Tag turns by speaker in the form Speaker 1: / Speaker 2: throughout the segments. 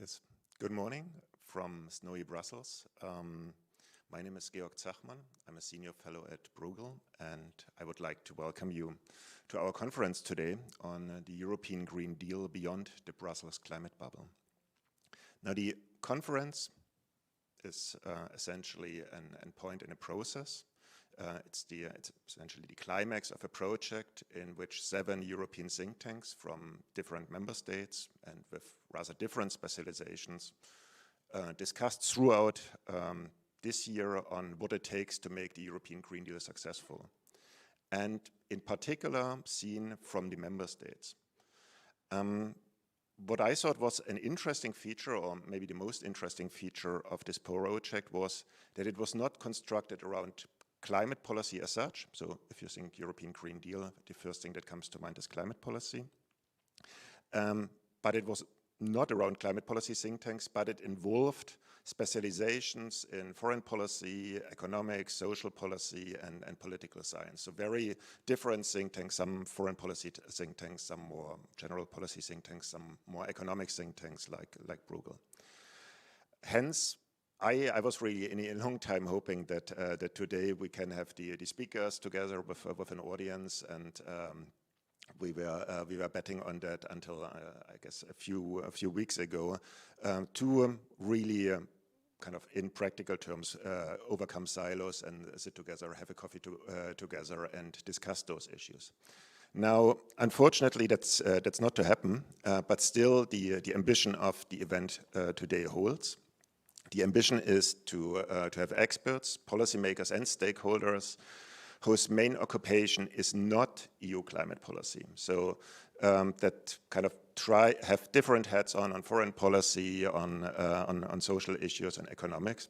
Speaker 1: Yes, good morning from snowy Brussels. My name is Georg Zachmann. I'm a senior fellow at Bruegel, and I would like to welcome you to our conference today on the European Green Deal beyond the Brussels climate bubble. Now, the conference is essentially an point in a process. It's essentially the climax of a project in which 7 European think tanks from different member states and with rather different specializations discussed throughout this year on what it takes to make the European Green Deal successful, and in particular seen from the member states. What I thought was an interesting feature, or maybe the most interesting feature of this project, was that it was not constructed around climate policy as such. So if you think European Green Deal, the first thing that comes to mind is climate policy. But it was not around climate policy think tanks, but it involved specializations in foreign policy, economics, social policy, and political science. So very different think tanks, some foreign policy think tanks, some more general policy think tanks, some more economic think tanks like Bruegel. Hence, I was really in a long time hoping that that today we can have the speakers together with an audience, and we were betting on that until I guess a few weeks ago to really kind of in practical terms overcome silos and sit together, have a coffee together, and discuss those issues. Now, unfortunately, that's not to happen, but still the ambition of the event today holds. The ambition is to have experts, policymakers, and stakeholders whose main occupation is not EU climate policy. So that kind of have different hats on foreign policy, on social issues and economics,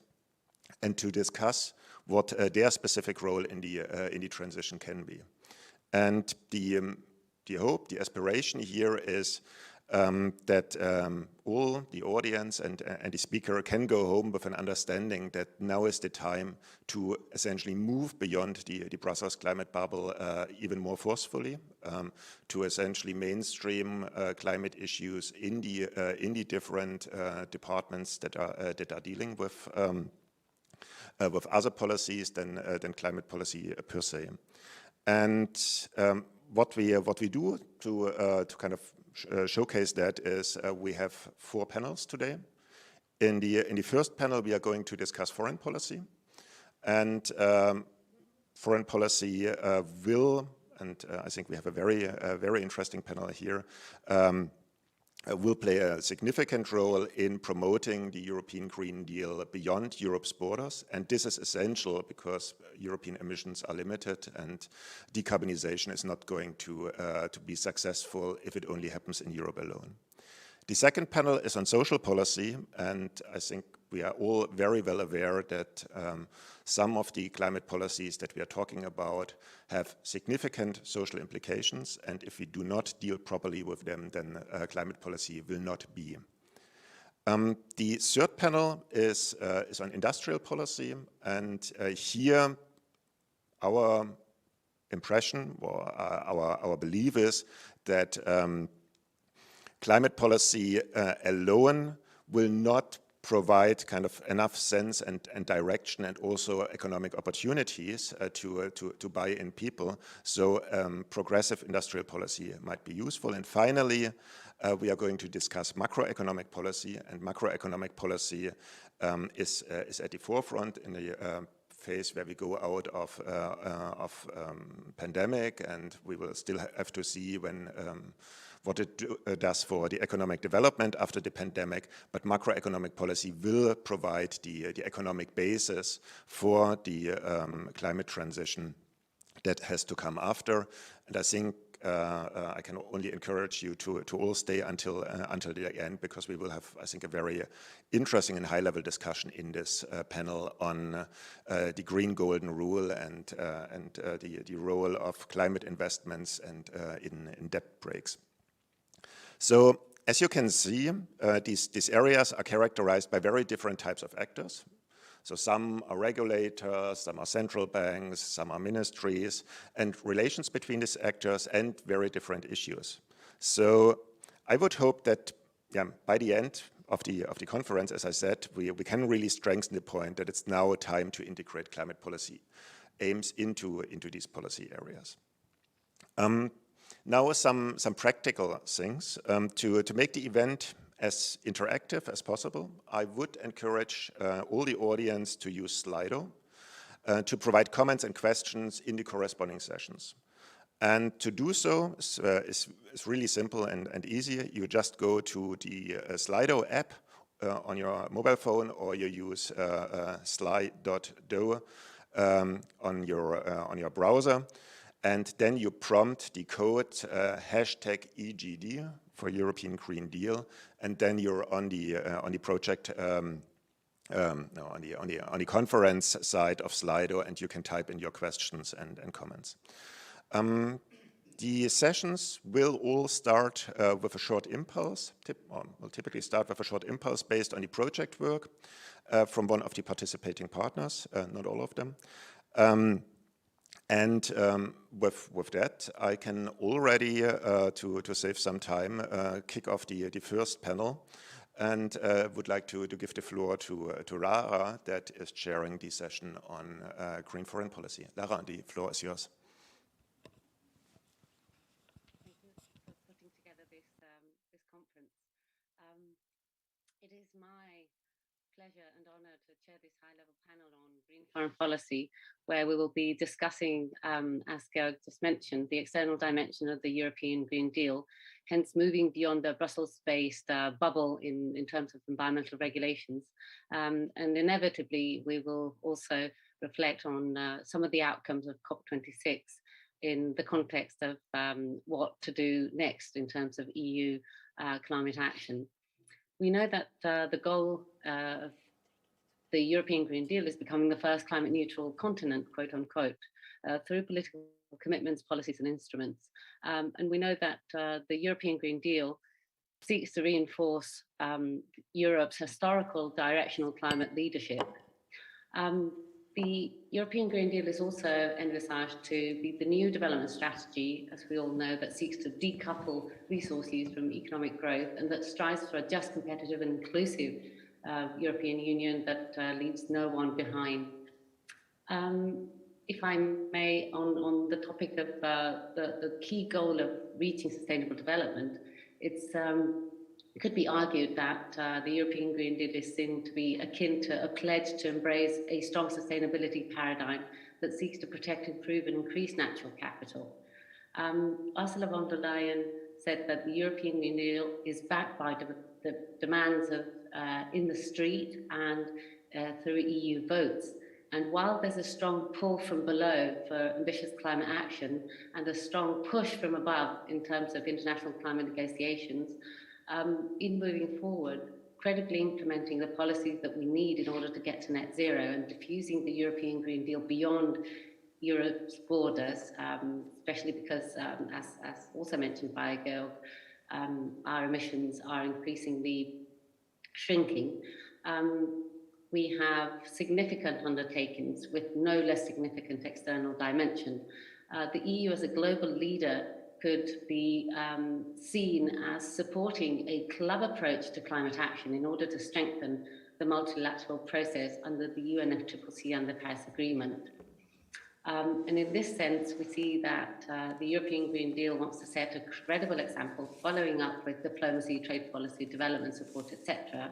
Speaker 1: and to discuss what their specific role in the transition can be. And the hope, the aspiration here is that all the audience and the speaker can go home with an understanding that now is the time to essentially move beyond the Brussels climate bubble even more forcefully, to essentially mainstream climate issues in the different departments that are dealing with other policies than climate policy per se. And what we do to kind of showcase that is we have 4 panels today. In the first panel, we are going to discuss foreign policy, and foreign policy will, and I think we have a very interesting panel here, will play a significant role in promoting the European Green Deal beyond Europe's borders. And this is essential because European emissions are limited and decarbonization is not going to be successful if it only happens in Europe alone. The second panel is on social policy, and I think we are all very well aware that some of the climate policies that we are talking about have significant social implications, and if we do not deal properly with them, then climate policy will not be. The third panel is on industrial policy, and here our impression or our belief is that climate policy alone will not provide kind of enough sense and direction and also economic opportunities to buy in people. So progressive industrial policy might be useful. And finally, we are going to discuss macroeconomic policy, and macroeconomic policy is at the forefront in the phase where we go out of pandemic, and we will still have to see what it does for the economic development after the pandemic, but macroeconomic policy will provide the economic basis for the climate transition that has to come after. And I think I can only encourage you to all stay until the end, because we will have, I think, a very interesting and high-level discussion in this panel on the green golden rule and the role of climate investments and in debt breaks. So as you can see, these areas are characterized by very different types of actors. So some are regulators, some are central banks, some are ministries, and relations between these actors and very different issues. So I would hope that by the end, of the conference, as I said, we can really strengthen the point that it's now time to integrate climate policy aims into these policy areas. Now some practical things. To make the event as interactive as possible, I would encourage all the audience to use Slido to provide comments and questions in the corresponding sessions. And to do so is really simple and easy. You just go to the Slido app on your mobile phone, or you use sli.do on your browser, and then you prompt the code hashtag EGD for European Green Deal, and then you're on the project on the conference side of Slido, and you can type in your questions and comments. The sessions will all start with a short impulse, will typically start with a short impulse based on the project work from one of the participating partners, not all of them. With that, I can already, to save some time, kick off the first panel, and would like to give the floor to Lara, that is chairing the session on green foreign policy. Lara, the floor is yours.
Speaker 2: Thank you for putting together this conference. It is my pleasure and honor to chair this high-level panel on green foreign policy, where we will be discussing, as Georg just mentioned, the external dimension of the European Green Deal, hence moving beyond the Brussels-based bubble in terms of environmental regulations. And inevitably, we will also reflect on some of the outcomes of COP26 in the context of what to do next in terms of EU climate action. We know that the goal of the European Green Deal is becoming the first climate neutral continent, quote unquote, through political commitments, policies and instruments. And we know that the European Green Deal seeks to reinforce Europe's historical directional climate leadership. The European Green Deal is also envisaged to be the new development strategy, as we all know, that seeks to decouple resource use from economic growth, and that strives for a just, competitive and inclusive European Union that leaves no one behind. If I may, on the topic of the key goal of reaching sustainable development, it could be argued that the European Green Deal is seen to be akin to a pledge to embrace a strong sustainability paradigm that seeks to protect, improve and increase natural capital. Ursula von der Leyen said that the European Green Deal is backed by the demands of in the street and through EU votes. And while there's a strong pull from below for ambitious climate action and a strong push from above in terms of international climate negotiations, in moving forward, credibly implementing the policies that we need in order to get to net zero and diffusing the European Green Deal beyond Europe's borders, especially because, as also mentioned by Georg, our emissions are increasingly shrinking. We have significant undertakings with no less significant external dimension. The EU as a global leader could be seen as supporting a club approach to climate action in order to strengthen the multilateral process under the UNFCCC and the Paris Agreement. And in this sense, we see that the European Green Deal wants to set a credible example, following up with diplomacy, trade policy, development support, etc.,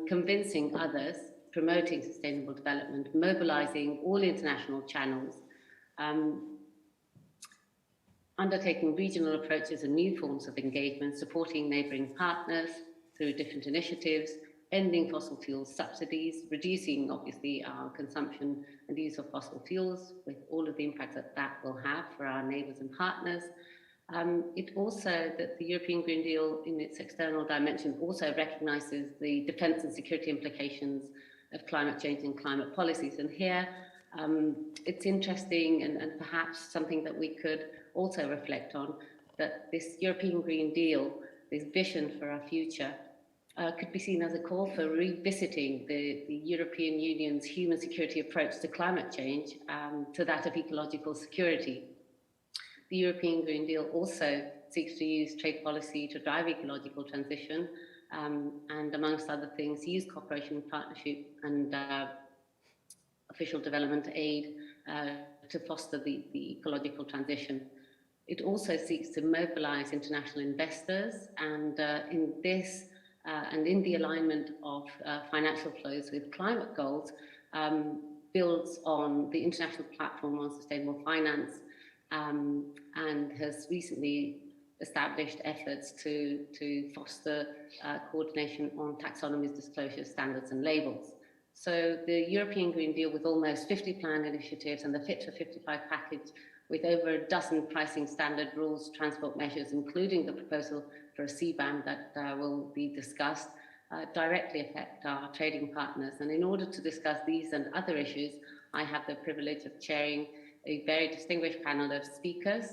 Speaker 2: convincing others, promoting sustainable development, mobilizing all international channels, undertaking regional approaches and new forms of engagement, supporting neighbouring partners through different initiatives, ending fossil fuel subsidies, reducing, obviously, our consumption and use of fossil fuels with all of the impacts that that will have for our neighbours and partners. It also, that the European Green Deal in its external dimension also recognises the defence and security implications of climate change and climate policies. And here, it's interesting and perhaps something that we could also reflect on, that this European Green Deal, this vision for our future, could be seen as a call for revisiting the European Union's human security approach to climate change, to that of ecological security. The European Green Deal also seeks to use trade policy to drive ecological transition, and amongst other things, use cooperation, partnership, and official development aid to foster the ecological transition. It also seeks to mobilize international investors, and in this and in the alignment of financial flows with climate goals, builds on the International Platform on Sustainable Finance, and has recently established efforts to foster coordination on taxonomies, disclosure standards and labels. So the European Green Deal, with almost 50 planned initiatives, and the Fit for 55 package with over a dozen pricing standard rules, transport measures, including the proposal for a CBAM that will be discussed, directly affect our trading partners. And in order to discuss these and other issues, I have the privilege of chairing a very distinguished panel of speakers.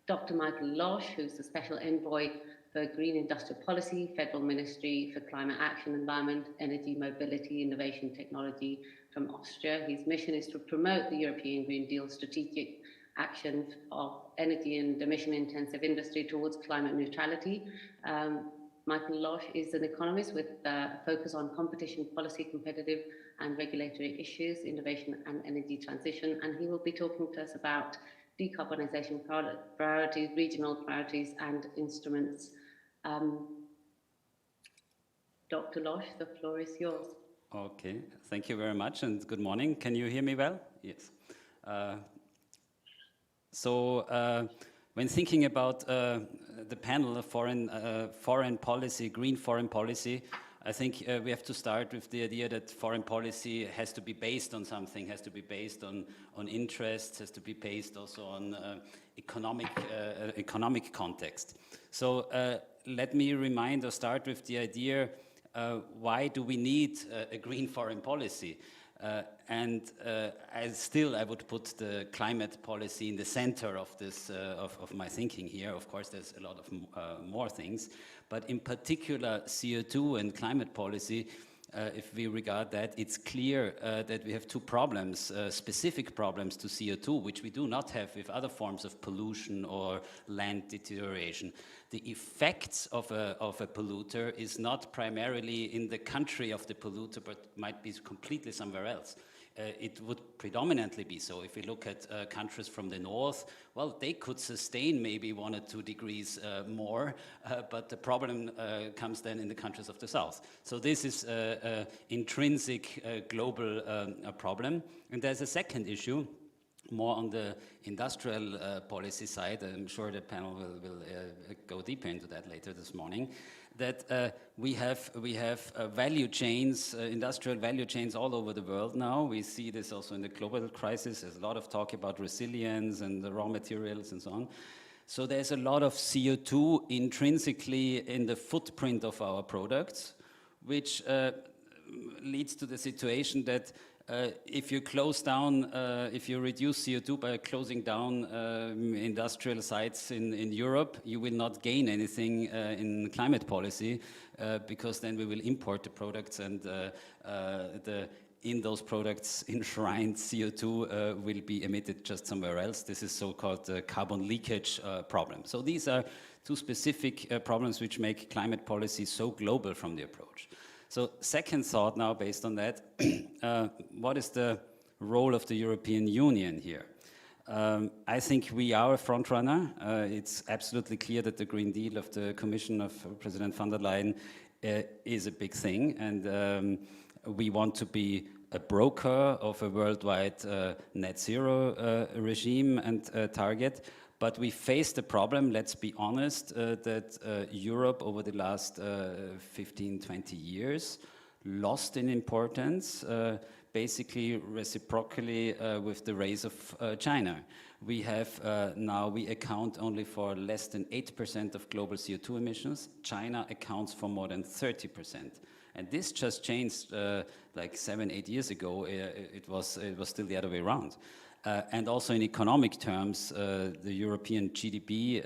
Speaker 2: Dr. Michael Losh, who's the Special Envoy for Green Industrial Policy, Federal Ministry for Climate Action, Environment, Energy, Mobility, Innovation, Technology from Austria. His mission is to promote the European Green Deal strategic action of energy and emission-intensive industry towards climate neutrality. Michael Losh is an economist with a focus on competition policy, competitive and regulatory issues, innovation and energy transition, and he will be talking to us about decarbonisation priorities, regional priorities and instruments. Dr. Losh, the floor is yours.
Speaker 3: Okay, thank you very much and good morning. Can you hear me well? Yes. When thinking about the panel of foreign policy, green foreign policy, I think we have to start with the idea that foreign policy has to be based on something, has to be based on interests, has to be based also on economic context. So let me remind or start with the idea, why do we need a green foreign policy? I would put the climate policy in the center of this of my thinking here. Of course, there's a lot of more things, but in particular, CO2 and climate policy. If we regard that, it's clear that we have two problems, specific problems to CO2, which we do not have with other forms of pollution or land deterioration. The effects of a polluter is not primarily in the country of the polluter, but might be completely somewhere else. It would predominantly be so. If we look at countries from the north, well, they could sustain maybe 1 or 2 degrees more, but the problem comes then in the countries of the south. So this is an intrinsic global problem. And there's a second issue, more on the industrial policy side. I'm sure the panel will go deeper into that later this morning. That we have value chains, industrial value chains all over the world now. We see this also in the global crisis. There's a lot of talk about resilience and the raw materials and so on. So there's a lot of CO2 intrinsically in the footprint of our products, which leads to the situation that if you close down, if you reduce CO2 by closing down industrial sites in Europe, you will not gain anything in climate policy because then we will import the products and in those products enshrined CO2 will be emitted just somewhere else. This is so-called carbon leakage problem. So these are two specific problems which make climate policy so global from the approach. So second thought now based on that, what is the role of the European Union here? I think we are a front runner. It's absolutely clear that the Green Deal of the Commission of President von der Leyen is a big thing, and we want to be a broker of a worldwide net zero regime and target. But we face the problem, let's be honest, that Europe over the last 15, 20 years lost in importance, basically reciprocally with the rise of China. We have now, we account only for less than 8% of global CO2 emissions. China accounts for more than 30%. And this just changed like 7, 8 years ago. It was still the other way around. And also in economic terms, the European GDP,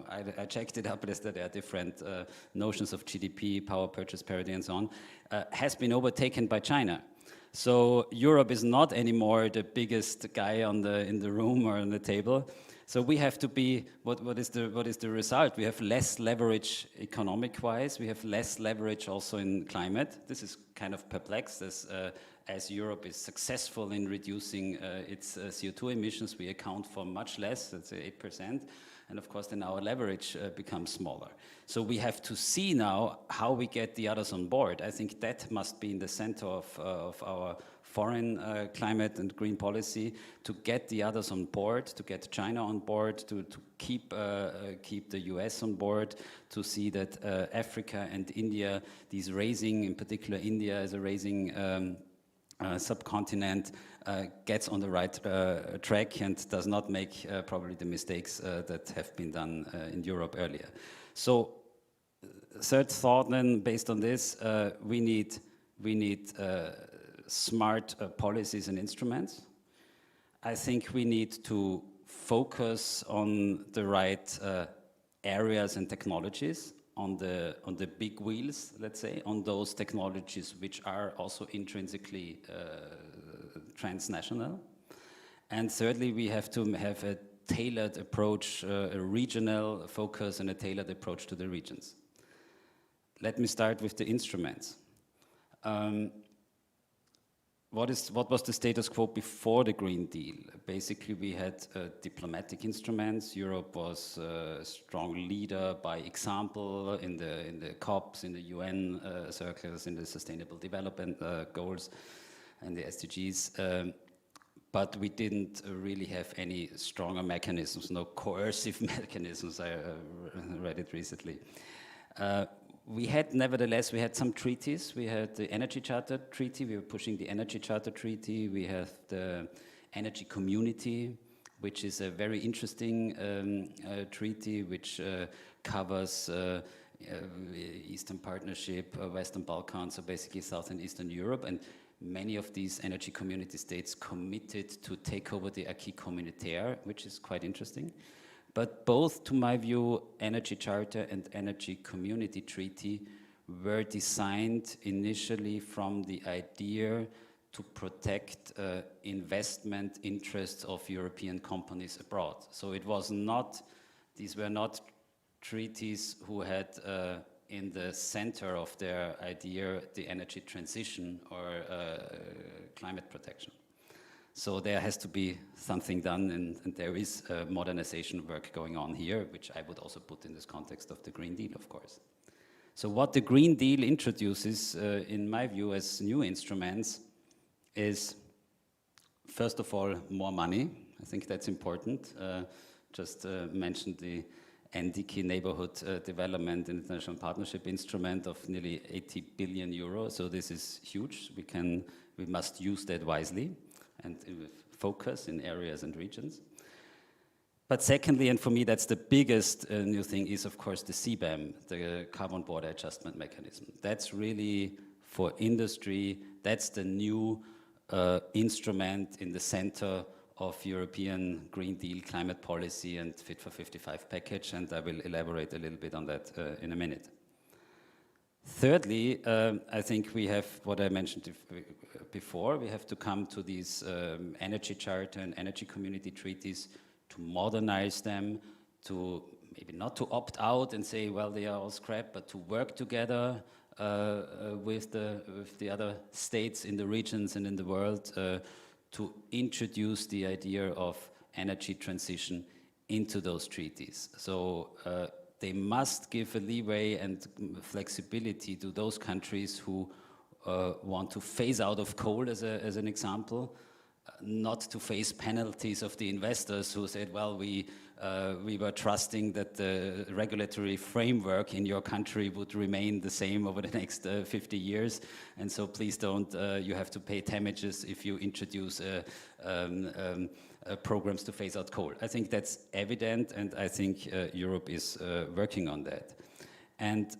Speaker 3: I checked it up, there are different notions of GDP, power purchase parity and so on, has been overtaken by China. So Europe is not anymore the biggest guy in the room or on the table. So we have to be, what is the result? We have less leverage economic-wise, we have less leverage also in climate. This is kind of perplexed as Europe is successful in reducing its CO2 emissions, we account for much less, let's say 8%, and of course then our leverage becomes smaller. So we have to see now how we get the others on board. I think that must be in the center of our foreign climate and green policy, to get the others on board, to get China on board, to keep the US on board, to see that Africa and India, these raising, in particular India as a raising subcontinent, gets on the right track and does not make probably the mistakes that have been done in Europe earlier. So third thought then, based on this, we need smart policies and instruments. I think we need to focus on the right areas and technologies, on the big wheels, let's say, on those technologies which are also intrinsically transnational. And thirdly, we have to have a tailored approach, a regional focus and a tailored approach to the regions. Let me start with the instruments. What was the status quo before the Green Deal? Basically, we had diplomatic instruments. Europe was a strong leader by example in the COPs, in the UN circles, in the Sustainable Development Goals and the SDGs. But we didn't really have any stronger mechanisms, no coercive mechanisms. I read it recently. We had, nevertheless, we had some treaties. We had the Energy Charter Treaty. We were pushing the Energy Charter Treaty. We have the Energy Community, which is a very interesting treaty, which covers Eastern Partnership, Western Balkans, so basically South and Eastern Europe. And many of these energy community states committed to take over the acquis communautaire, which is quite interesting. But both, to my view, Energy Charter and Energy Community Treaty were designed initially from the idea to protect investment interests of European companies abroad. So it was not, these were not treaties who had in the center of their idea the energy transition or climate protection. So there has to be something done, and there is modernization work going on here, which I would also put in this context of the Green Deal, of course. So what the Green Deal introduces, in my view, as new instruments is, first of all, more money. I think that's important. Just mentioned the NDK Neighborhood Development International Partnership Instrument of nearly 80 billion euros. So this is huge. We must use that wisely and focus in areas and regions. But secondly, and for me that's the biggest new thing, is of course the CBAM, the Carbon Border Adjustment Mechanism. That's really for industry, that's the new instrument in the center of European Green Deal climate policy and Fit for 55 package, and I will elaborate a little bit on that in a minute. Thirdly, I think we have, what I mentioned before, we have to come to these Energy Charter and Energy Community Treaties to modernize them, to maybe not to opt out and say, well, they are all scrap, but to work together with the other states in the regions and in the world to introduce the idea of energy transition into those treaties. So they must give a leeway and flexibility to those countries who want to phase out of coal, as an example, not to face penalties of the investors who said, well, we were trusting that the regulatory framework in your country would remain the same over the next 50 years, and so please don't, you have to pay damages if you introduce programs to phase out coal. I think that's evident, and I think Europe is working on that. And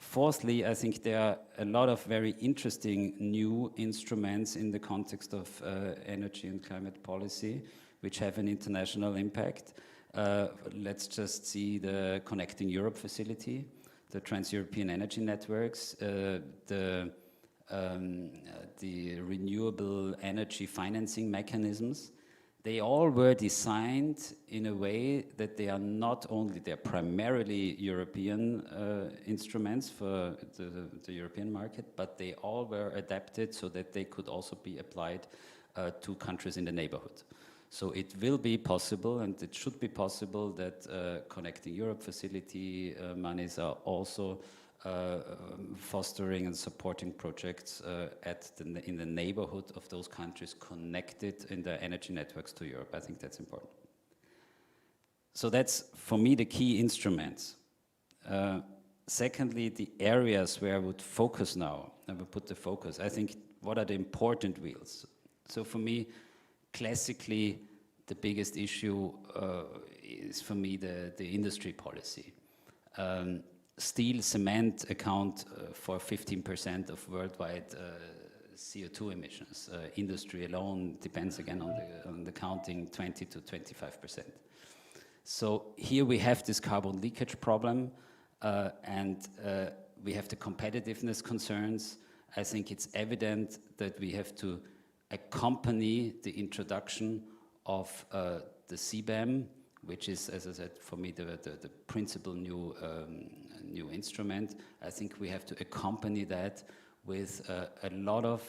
Speaker 3: fourthly, I think there are a lot of very interesting new instruments in the context of energy and climate policy, which have an international impact. Let's just see the Connecting Europe facility, the Trans-European Energy Networks, the renewable energy financing mechanisms. they all were designed in a way that they are not only, they're primarily European instruments for the European market, but they all were adapted so that they could also be applied to countries in the neighborhood. So it will be possible, and it should be possible, that Connecting Europe facility monies are also fostering and supporting projects in the neighborhood of those countries connected in their energy networks to Europe. I think that's important. So that's, for me, the key instruments. Secondly, the areas where I would focus now, I would put the focus, I think, what are the important wheels? So for me, classically, the biggest issue is, for me, the industry policy. Steel, cement account for 15% of worldwide CO2 emissions. Industry alone depends again on the counting, 20 to 25%. So here we have this carbon leakage problem, and we have the competitiveness concerns. I think it's evident that we have to accompany the introduction of the CBAM, which is, as I said, for me, the principal new instrument. I think we have to accompany that with a lot of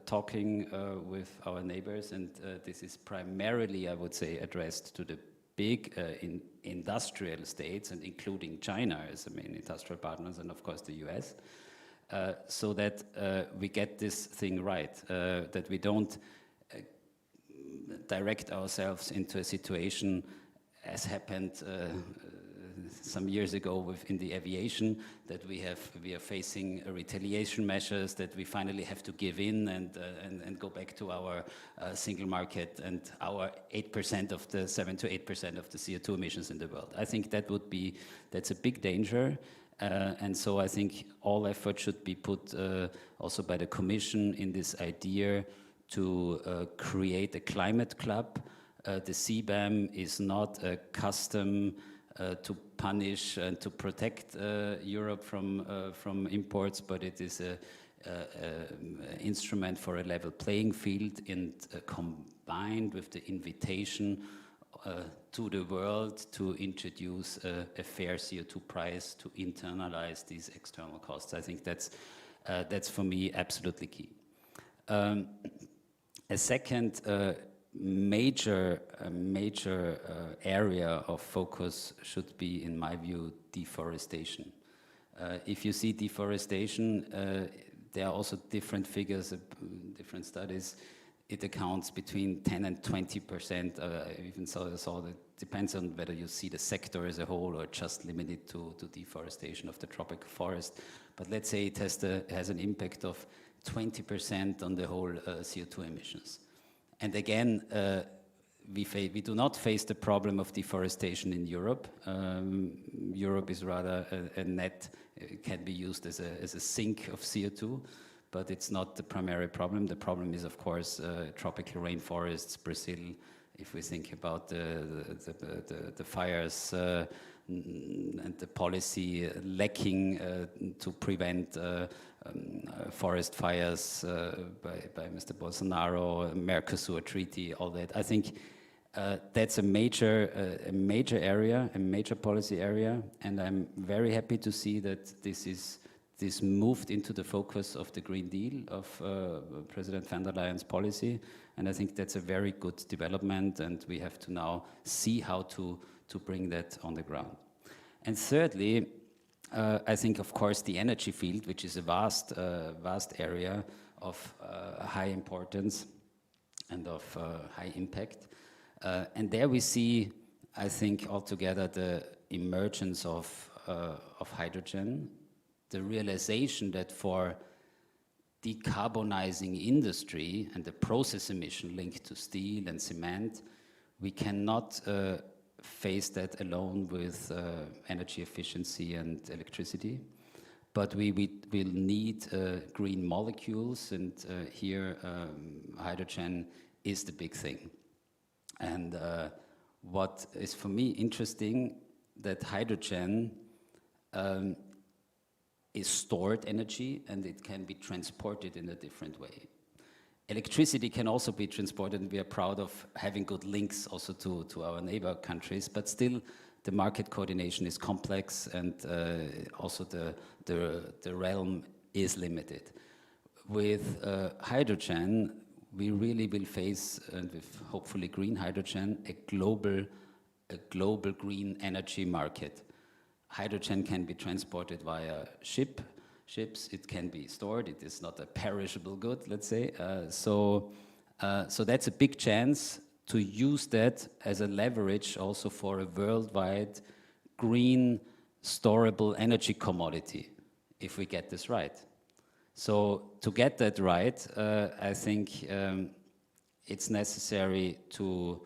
Speaker 3: talking with our neighbors, and this is primarily, I would say, addressed to the big industrial states, and including China as the main industrial partners, and of course the US. So that we get this thing right, that we don't direct ourselves into a situation as happened some years ago in the aviation, that we are facing retaliation measures, that we finally have to give in and go back to our single market and our 8% of the 7 to 8% of the CO2 emissions in the world. I think that's a big danger. And so I think all effort should be put also by the Commission in this idea to create a climate club. The CBAM is not a custom to punish and to protect Europe from imports, but it is an instrument for a level playing field, and combined with the invitation to the world to introduce a fair CO2 price to internalize these external costs. I think that's for me absolutely key. A second major area of focus should be, in my view, deforestation. If you see deforestation, there are also different figures, different studies. It accounts between 10 and 20%. I even saw that depends on whether you see the sector as a whole or just limited to deforestation of the tropical forest. But let's say it has an impact of 20% on the whole CO2 emissions. And again, we do not face the problem of deforestation in Europe. Europe is rather a net, can be used as a sink of CO2. But it's not the primary problem. The problem is, of course, tropical rainforests, Brazil. If we think about the fires and the policy lacking to prevent forest fires by Mr. Bolsonaro, Mercosur Treaty, all that. I think that's a major area, a major policy area, and I'm very happy to see that this moved into the focus of the Green Deal of President van der Leyen's policy, and I think that's a very good development, and we have to now see how to bring that on the ground. And thirdly, I think, of course, the energy field, which is a vast area of high importance and of high impact, and there we see, I think, altogether the emergence of hydrogen. The realization that for decarbonizing industry and the process emission linked to steel and cement, we cannot face that alone with energy efficiency and electricity. But we will need green molecules, and here hydrogen is the big thing. And what is for me interesting, that hydrogen is stored energy, and it can be transported in a different way. Electricity can also be transported, and we are proud of having good links also to our neighbor countries, but still the market coordination is complex, and also the realm is limited. With hydrogen, we really will face, and with hopefully green hydrogen, a global green energy market. Hydrogen can be transported via ships, it can be stored, it is not a perishable good, let's say. So that's a big chance to use that as a leverage also for a worldwide green storable energy commodity, if we get this right. So to get that right, I think it's necessary to,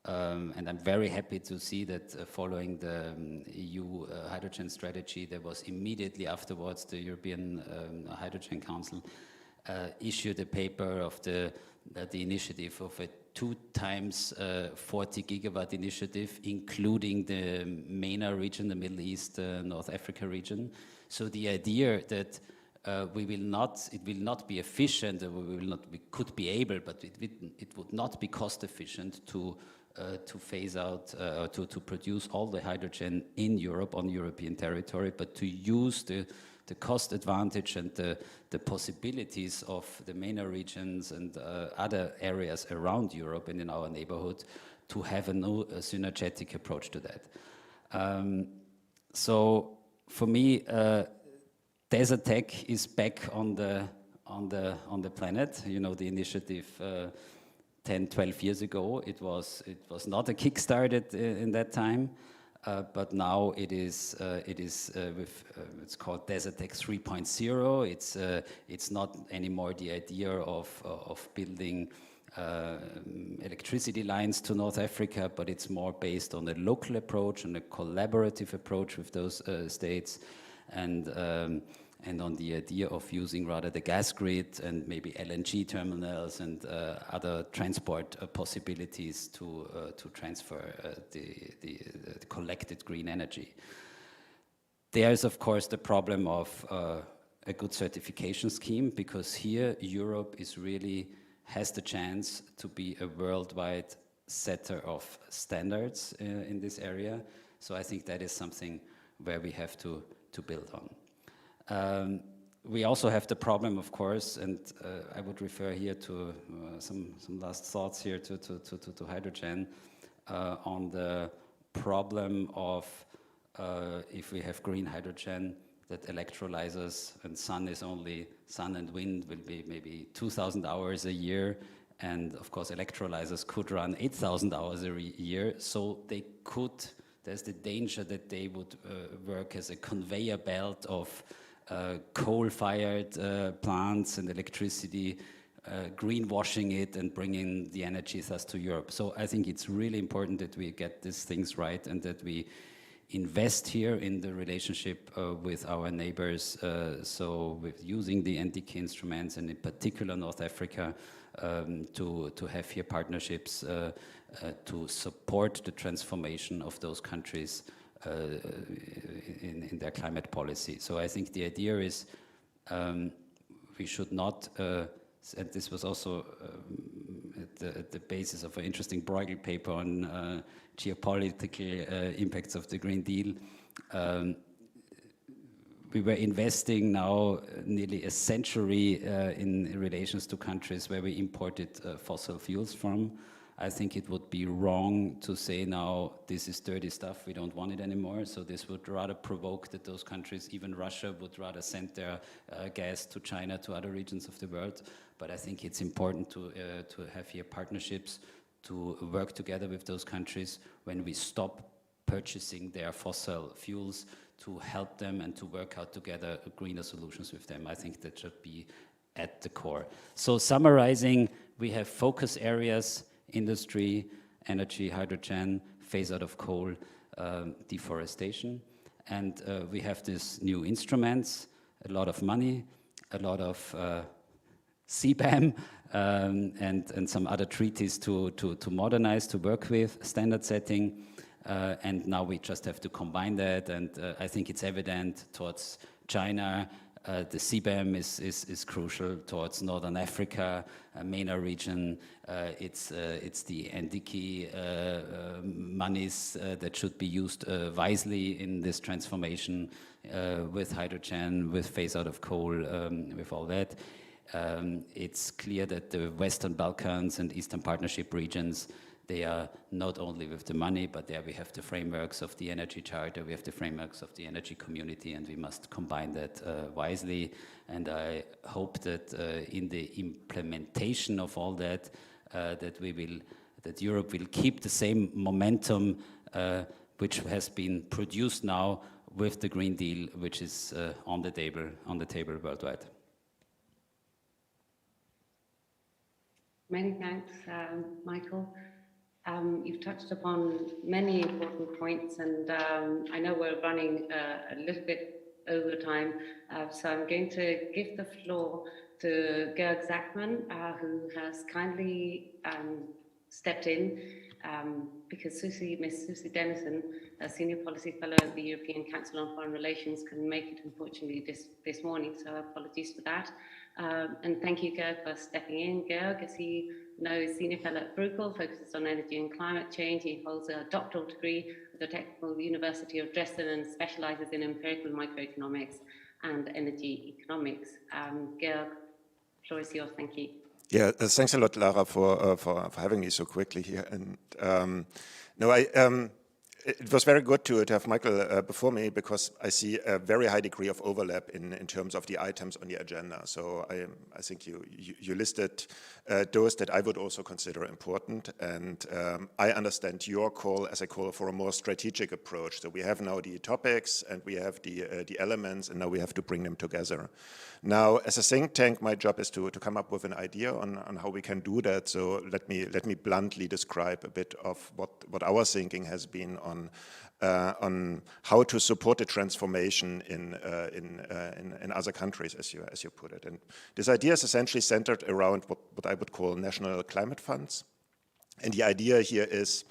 Speaker 3: and I'm very happy to see that following the EU hydrogen strategy, there was immediately afterwards the European Hydrogen Council issued a paper of the initiative of a 2 times 40 gigawatt initiative, including the MENA region, the Middle East, North Africa region. So the idea that it will not be efficient, we could be able, but it would not be cost efficient to phase out, to produce all the hydrogen in Europe, on European territory, but to use the cost advantage and the possibilities of the MENA regions and other areas around Europe and in our neighborhood to have a synergetic approach to that. So for me, desert tech is back on the planet. You know, the initiative 10, 12 years ago, it was not a kickstarted in that time, but now it is it's called Desert Tech 3.0. It's not anymore the idea of building electricity lines to North Africa, but it's more based on a local approach and a collaborative approach with those states, and on the idea of using rather the gas grid and maybe LNG terminals and other transport possibilities to transfer the collected green energy. There is, of course, the problem of a good certification scheme, because here Europe has the chance to be a worldwide setter of standards in this area. So I think that is something where we have to build on. We also have the problem, of course, and I would refer here to some last thoughts here to hydrogen, on the problem of if we have green hydrogen, that electrolyzers and sun and wind will be maybe 2,000 hours a year, and of course electrolyzers could run 8,000 hours a year, so there's the danger that they would work as a conveyor belt of coal-fired plants and electricity, greenwashing it and bringing the energy thus to Europe. So I think it's really important that we get these things right and that we invest here in the relationship with our neighbors, so with using the NDK instruments, and in particular North Africa, to have here partnerships to support the transformation of those countries in their climate policy. So I think the idea is we should not, and this was also at the basis of an interesting Bruegel paper on geopolitical impacts of the Green Deal. We were investing now nearly a century in relations to countries where we imported fossil fuels from. I think it would be wrong to say now, this is dirty stuff, we don't want it anymore. So this would rather provoke that those countries, even Russia, would rather send their gas to China, to other regions of the world. But I think it's important to have here partnerships, to work together with those countries when we stop purchasing their fossil fuels, to help them and to work out together greener solutions with them. I think that should be at the core. So summarizing, we have focus areas: industry, energy, hydrogen, phase out of coal, deforestation. And we have these new instruments, a lot of money, a lot of CBAM, and some other treaties to modernize, to work with, standard setting. And now we just have to combine that. And I think it's evident towards China, The CBAM is crucial towards Northern Africa, MENA region. It's the NDK monies that should be used wisely in this transformation with hydrogen, with phase out of coal, with all that. It's clear that the Western Balkans and Eastern Partnership regions, they are not only with the money, but there we have the frameworks of the Energy Charter, we have the frameworks of the Energy Community, and we must combine that wisely. And I hope that in the implementation of all that, that Europe will keep the same momentum which has been produced now with the Green Deal, which is on the table worldwide.
Speaker 2: Many thanks, Michael. You've touched upon many important points, and I know we're running a little bit over time, so I'm going to give the floor to Georg Zachman, who has kindly stepped in because Miss Susie Dennison, a Senior Policy Fellow at the European Council on Foreign Relations, couldn't make it, unfortunately, this morning, so apologies for that. And thank you, Georg, for stepping in. Georg, as you know, is Senior Fellow at Bruegel, focuses on energy and climate change. He holds a doctoral degree at the Technical University of Dresden and specializes in empirical microeconomics and energy economics. Georg, the floor is yours. Thank you.
Speaker 1: Yeah, thanks a lot, Lara, for having me so quickly here. And it was very good to have Michael before me, because I see a very high degree of overlap in terms of the items on the agenda. So I think you listed those that I would also consider important, and I understand your call as a call for a more strategic approach. So we have now the topics and we have the elements, and now we have to bring them together. Now, as a think tank, my job is to come up with an idea on how we can do that. So let me bluntly describe a bit of what our thinking has been on how to support the transformation in other countries, as you put it. And this idea is essentially centered around what I would call national climate funds. And the idea here is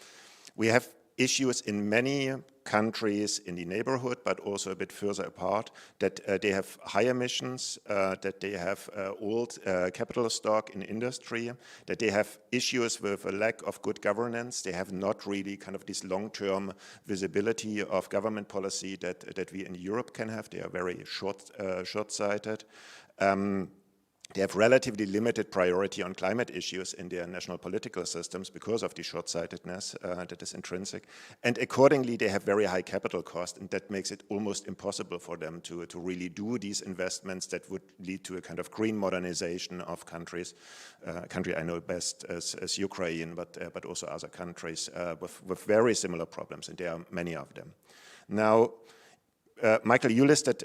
Speaker 1: we have issues in many countries in the neighborhood, but also a bit further apart, that they have high emissions, that they have old capital stock in industry, that they have issues with a lack of good governance. They have not really kind of this long-term visibility of government policy that we in Europe can have. They are very short-sighted. They have relatively limited priority on climate issues in their national political systems because of the short-sightedness that is intrinsic. And accordingly, they have very high capital cost, and that makes it almost impossible for them to really do these investments that would lead to a kind of green modernization of countries. A country I know best as Ukraine, but also other countries with very similar problems, and there are many of them. Now, Michael, you listed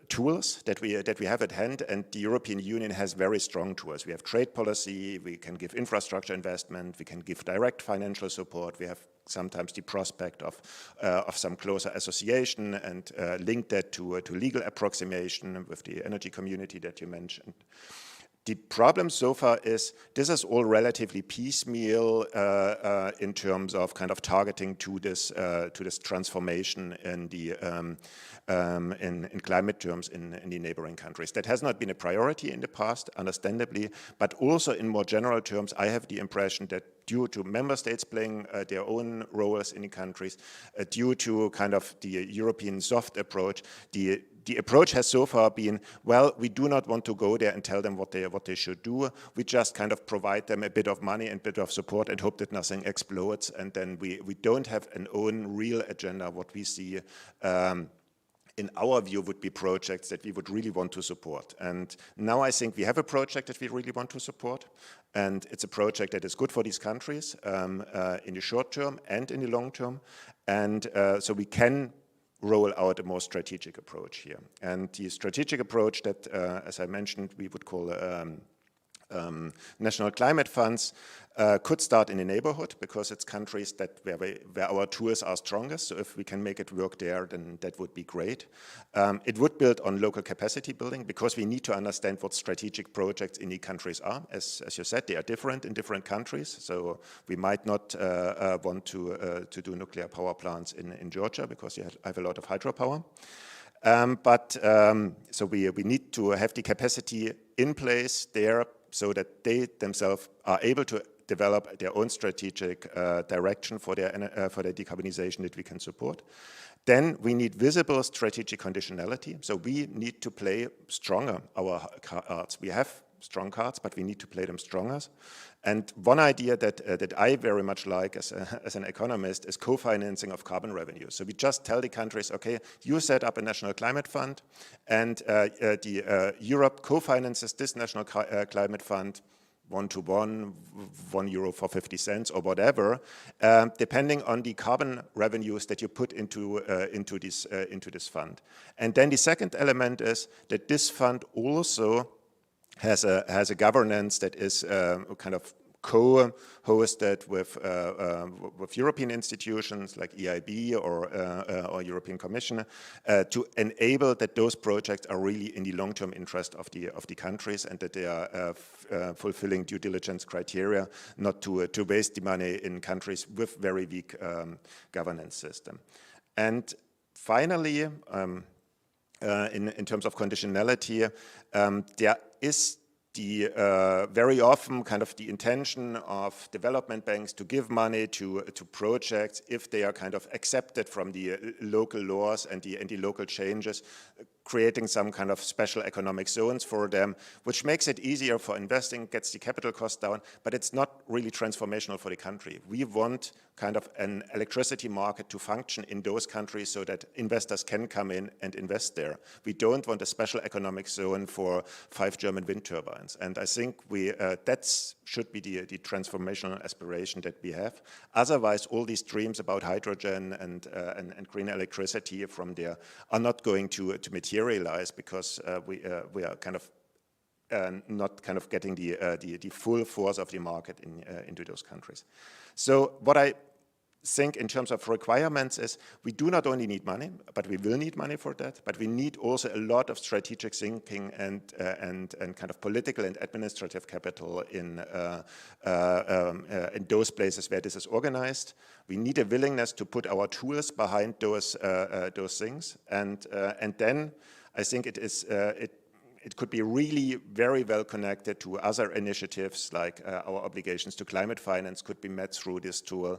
Speaker 1: tools that we have at hand, and the European Union has very strong tools. We have trade policy, we can give infrastructure investment, we can give direct financial support, we have sometimes the prospect of some closer association and link that to legal approximation with the energy community that you mentioned. The problem so far is this is all relatively piecemeal in terms of kind of targeting to this transformation in the in climate terms in the neighboring countries. That has not been a priority in the past, understandably, but also in more general terms, I have the impression that due to member states playing their own roles in the countries, due to kind of the European soft approach, the approach has so far been, well, we do not want to go there and tell them what they should do. We just kind of provide them a bit of money and a bit of support and hope that nothing explodes. And then we don't have an own real agenda. What we see in our view would be projects that we would really want to support. And now I think we have a project that we really want to support. And it's a project that is good for these countries in the short term and in the long term. And so we can roll out a more strategic approach here. And the strategic approach that, as I mentioned, we would call national climate funds could start in the neighborhood, because it's countries that where our tools are strongest. So if we can make it work there, then that would be great. It would build on local capacity building, because we need to understand what strategic projects in the countries are. As you said, they are different in different countries. So we might not want to do nuclear power plants in Georgia, because you have a lot of hydropower. So we need to have the capacity in place there so that they themselves are able to develop their own strategic direction for their decarbonization that we can support. Then we need visible strategic conditionality. So we need to play stronger our cards. We have strong cards, but we need to play them stronger. And one idea that I very much like as an economist is co-financing of carbon revenue. So we just tell the countries, okay, you set up a national climate fund, and Europe co-finances this national climate fund 1-to-1, €1 for 50 cents or whatever, depending on the carbon revenues that you put into this fund. And then the second element is that this fund also has a governance that is kind of co-hosted with European institutions like EIB or European Commission to enable that those projects are really in the long-term interest of the countries, and that they are fulfilling due diligence criteria, not to waste the money in countries with very weak governance system. And finally, in terms of conditionality, there is very often kind of the intention of development banks to give money to projects if they are kind of accepted from the local laws and the local changes, creating some kind of special economic zones for them, which makes it easier for investing, gets the capital cost down, but it's not really transformational for the country. We want kind of an electricity market to function in those countries so that investors can come in and invest there. We don't want a special economic zone for 5 German wind turbines. And I think that should be the transformational aspiration that we have. Otherwise, all these dreams about hydrogen and green electricity from there are not going to materialize, because we are kind of not kind of getting the full force of the market into those countries. So what I think in terms of requirements is we do not only need money, but we will need money for that, but we need also a lot of strategic thinking and kind of political and administrative capital in those places where this is organized. We need a willingness to put our tools behind those things, and then I think it could be really very well connected to other initiatives, like our obligations to climate finance could be met through this tool,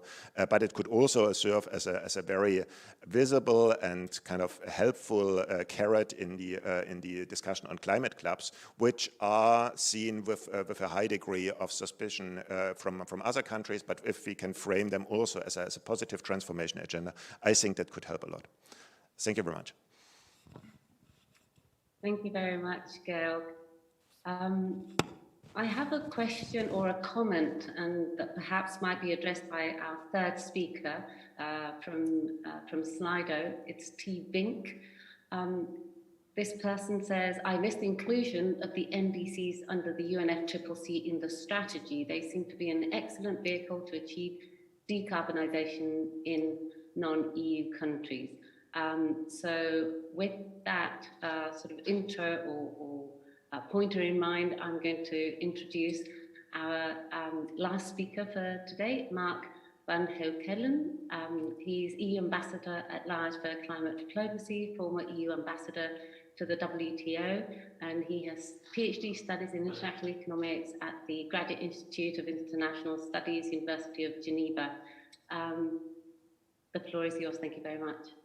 Speaker 1: but it could also serve as a very visible and kind of helpful carrot in the discussion on climate clubs, which are seen with a high degree of suspicion from other countries. But if we can frame them also as a positive transformation agenda, I think that could help a lot. Thank you very much.
Speaker 2: Thank you very much, Georg. I have a question or a comment, and that perhaps might be addressed by our third speaker from Slido. It's T. Vink. This person says, I missed the inclusion of the NDCs under the UNFCCC in the strategy. They seem to be an excellent vehicle to achieve decarbonisation in non-EU countries. So with that sort of intro or pointer in mind, I'm going to introduce our last speaker for today, Mark van Hoekelen. He's EU Ambassador at Large for Climate Diplomacy, former EU Ambassador to the WTO, and he has PhD studies in international economics at the Graduate Institute of International Studies, University of Geneva. The floor is yours. Thank you very much.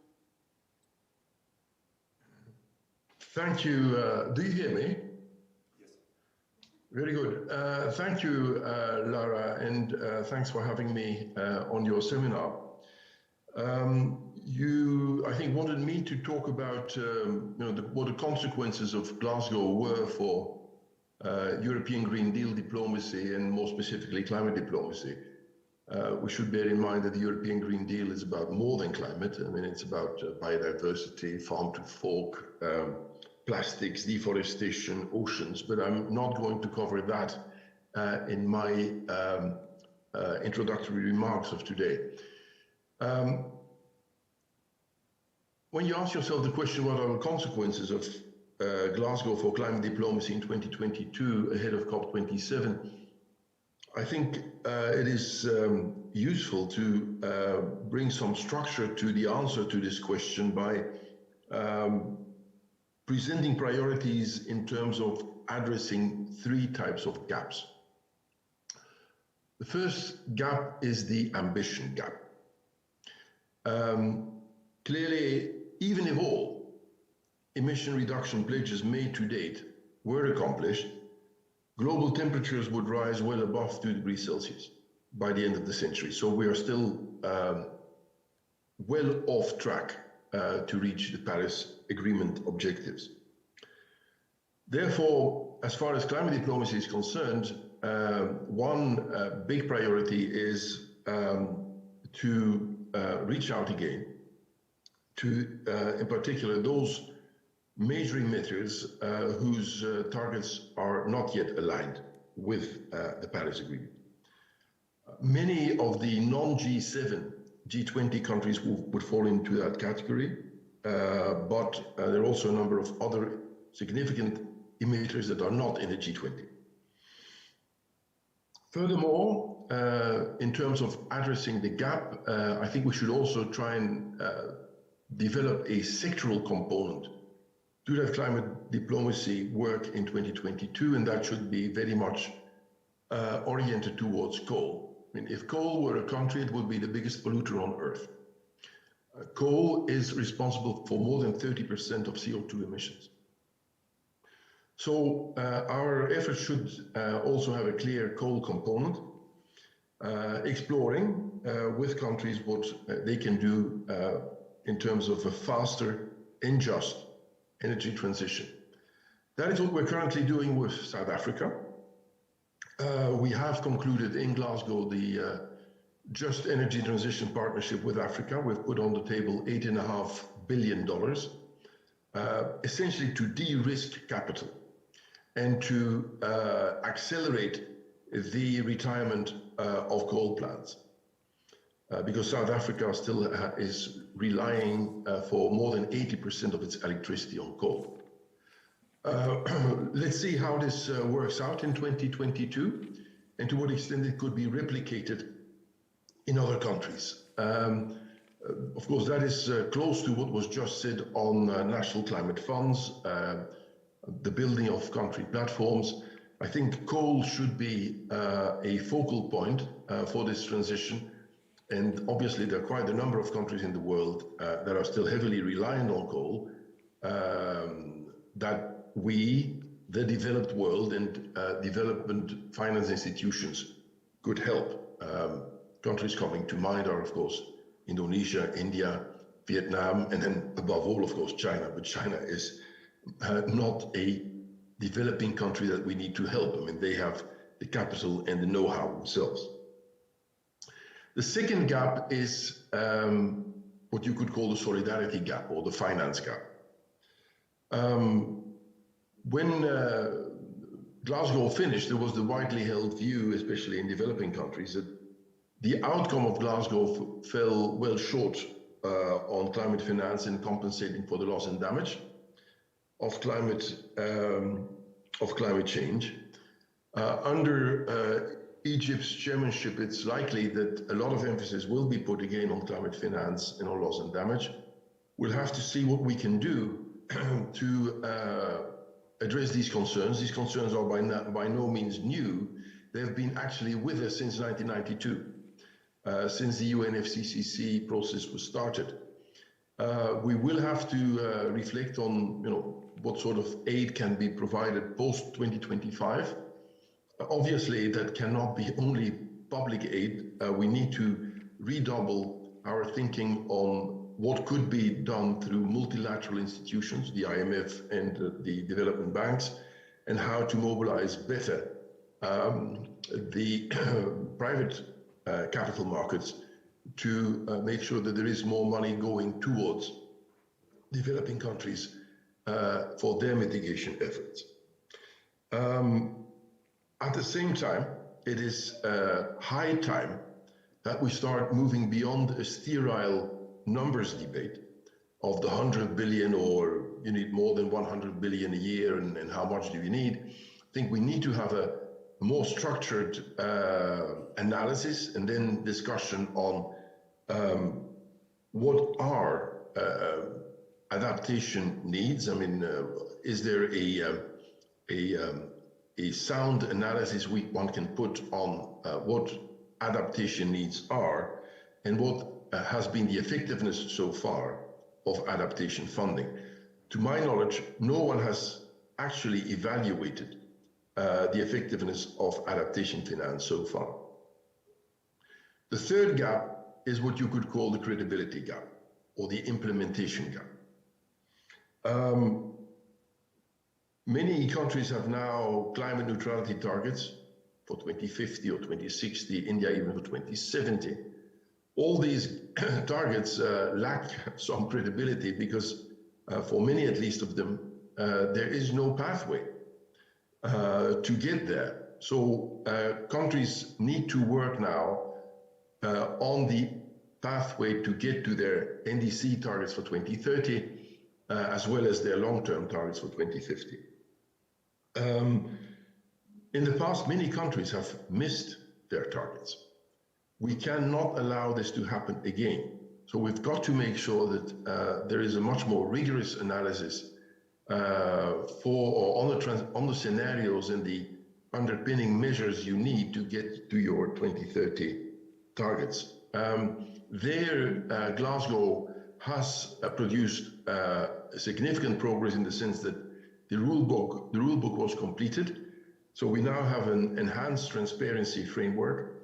Speaker 4: Thank you. Do you hear me?
Speaker 1: Yes.
Speaker 4: Very good. Thank you, Lara, and thanks for having me on your seminar. You, I think, wanted me to talk about what the consequences of Glasgow were for European Green Deal diplomacy, and more specifically climate diplomacy. We should bear in mind that the European Green Deal is about more than climate. I mean, it's about biodiversity, farm to fork, plastics, deforestation, oceans, but I'm not going to cover that in my introductory remarks of today. When you ask yourself the question, what are the consequences of Glasgow for climate diplomacy in 2022 ahead of COP27, I think it is useful to bring some structure to the answer to this question by presenting priorities in terms of addressing three types of gaps. The first gap is the ambition gap. Clearly, even if all emission reduction pledges made to date were accomplished, global temperatures would rise well above 2 degrees Celsius by the end of the century. So we are still well off track to reach the Paris Agreement objectives. Therefore, as far as climate diplomacy is concerned, one big priority is to reach out again to, in particular, those major emitters whose targets are not yet aligned with the Paris Agreement. Many of the non-G7, G20 countries would fall into that category, but there are also a number of other significant emitters that are not in the G20. Furthermore, in terms of addressing the gap, I think we should also try and develop a sectoral component to that climate diplomacy work in 2022, and that should be very much oriented towards coal. I mean, if coal were a country, it would be the biggest polluter on Earth. Coal is responsible for more than 30% of CO2 emissions. So our efforts should also have a clear coal component, exploring with countries what they can do in terms of a faster and just energy transition. That is what we're currently doing with South Africa. We have concluded in Glasgow the Just Energy Transition Partnership with Africa. We've put on the table $8.5 billion, essentially to de-risk capital and to accelerate the retirement of coal plants. Because South Africa still is relying for more than 80% of its electricity on coal. Let's see how this works out in 2022 and to what extent it could be replicated in other countries. Of course, that is close to what was just said on national climate funds, the building of country platforms. I think coal should be a focal point for this transition. And obviously, there are quite a number of countries in the world that are still heavily reliant on coal, that we, the developed world, and development finance institutions could help. Countries coming to mind are, of course, Indonesia, India, Vietnam, and then above all, of course, China. But China is not a developing country that we need to help. I mean, they have the capital and the know-how themselves. The second gap is what you could call the solidarity gap or the finance gap. When Glasgow finished, there was the widely held view, especially in developing countries, that the outcome of Glasgow fell well short on climate finance and compensating for the loss and damage of climate change. Under Egypt's chairmanship, it's likely that a lot of emphasis will be put again on climate finance and on loss and damage. We'll have to see what we can do to address these concerns. These concerns are by no means new. They have been actually with us since 1992, since the UNFCCC process was started. We will have to reflect on, what sort of aid can be provided post 2025. Obviously, that cannot be only public aid. We need to redouble our thinking on what could be done through multilateral institutions, the IMF and the development banks, and how to mobilize better the private capital markets to make sure that there is more money going towards developing countries for their mitigation efforts. At the same time, it is high time that we start moving beyond a sterile numbers debate of the 100 billion or you need more than 100 billion a year and how much do you need. I think we need to have a more structured analysis and then discussion on what are adaptation needs? I mean, is there a sound analysis one can put on what adaptation needs are and what has been the effectiveness so far of adaptation funding? To my knowledge, no one has actually evaluated the effectiveness of adaptation finance so far. The third gap is what you could call the credibility gap or the implementation gap. Many countries have now climate neutrality targets for 2050 or 2060, India even for 2070. All these targets lack some credibility because for many at least of them, there is no pathway to get there. So countries need to work now on the pathway to get to their NDC targets for 2030, as well as their long-term targets for 2050. In the past, many countries have missed their targets. We cannot allow this to happen again. So we've got to make sure that there is a much more rigorous analysis on the scenarios and the underpinning measures you need to get to your 2030 targets. Glasgow has produced significant progress in the sense that the rule book was completed. So we now have an enhanced transparency framework.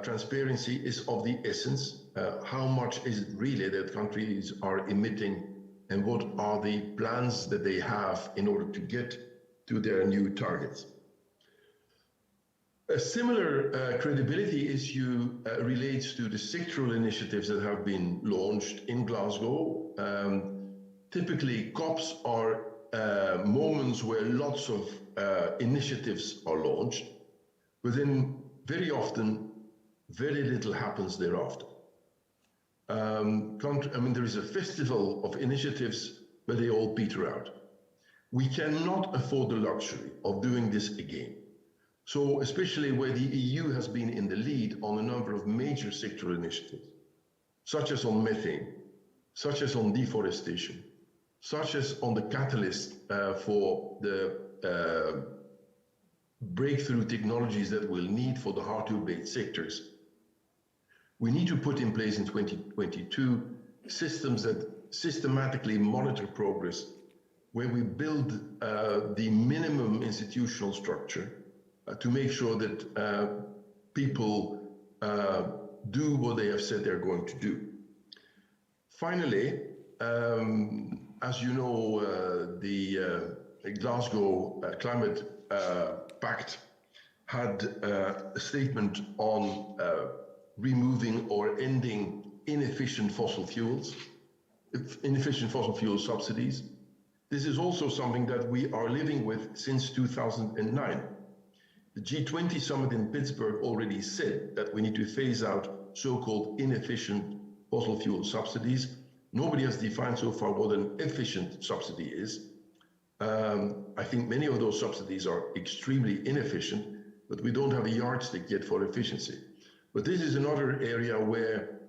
Speaker 4: Transparency is of the essence. How much is it really that countries are emitting, and what are the plans that they have in order to get to their new targets? A similar credibility issue relates to the sectoral initiatives that have been launched in Glasgow. Typically, COPs are moments where lots of initiatives are launched, but then very often very little happens thereafter. I mean, there is a festival of initiatives, but they all peter out. We cannot afford the luxury of doing this again. So especially where the EU has been in the lead on a number of major sectoral initiatives, such as on methane, such as on deforestation, such as on the catalyst for the breakthrough technologies that we'll need for the hard-to-abate sectors. We need to put in place in 2022 systems that systematically monitor progress, where we build the minimum institutional structure to make sure that people do what they have said they're going to do. Finally, as you know, the Glasgow Climate Pact had a statement on removing or ending inefficient fossil fuel subsidies. This is also something that we are living with since 2009. The G20 summit in Pittsburgh already said that we need to phase out so-called inefficient fossil fuel subsidies. Nobody has defined so far what an efficient subsidy is. I think many of those subsidies are extremely inefficient, but we don't have a yardstick yet for efficiency. But this is another area where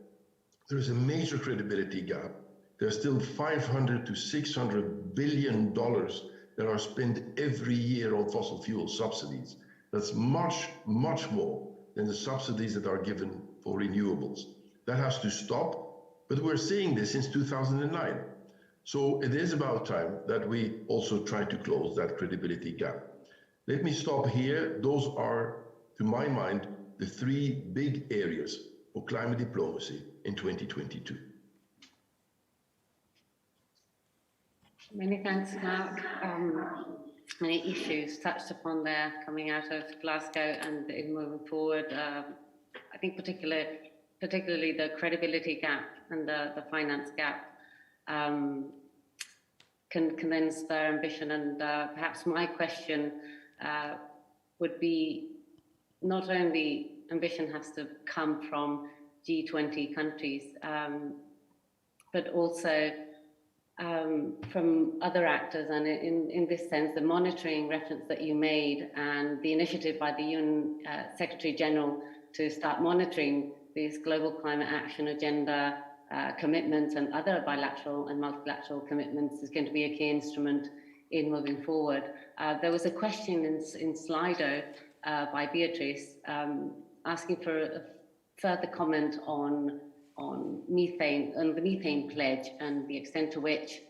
Speaker 4: there is a major credibility gap. There's still $500 to $600 billion that are spent every year on fossil fuel subsidies. That's much, much more than the subsidies that are given for renewables. That has to stop, but we're seeing this since 2009. So it is about time that we also try to close that credibility gap. Let me stop here. Those are, to my mind, the three big areas of climate diplomacy in 2022.
Speaker 2: Many thanks, Mark. Many issues touched upon there coming out of Glasgow and in moving forward. I think particularly the credibility gap and the finance gap can then spur ambition. And perhaps my question would be, not only ambition has to come from G20 countries, but also from other actors. And in this sense, the monitoring reference that you made and the initiative by the UN Secretary General to start monitoring this global climate action agenda commitments and other bilateral and multilateral commitments is going to be a key instrument in moving forward. There was a question in Slido by Beatrice asking for a further comment on methane, on the methane pledge and the extent to which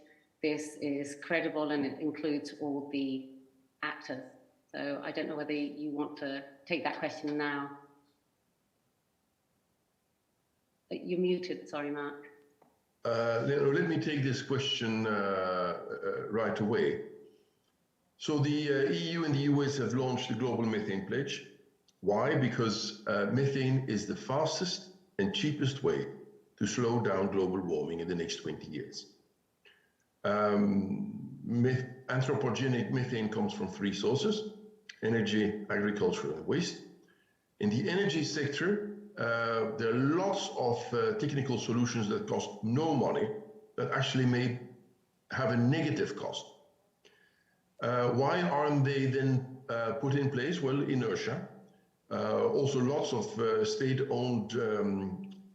Speaker 2: this is credible and it includes all the actors. So I don't know whether you want to take that question now. You're muted, sorry, Mark.
Speaker 4: Let me take this question right away. So the EU and the US have launched the Global Methane Pledge. Why? Because methane is the fastest and cheapest way to slow down global warming in the next 20 years. Anthropogenic methane comes from three sources: energy, agriculture, and waste. In the energy sector, there are lots of technical solutions that cost no money that actually may have a negative cost. Why aren't they then put in place? Well, inertia. Also lots of state-owned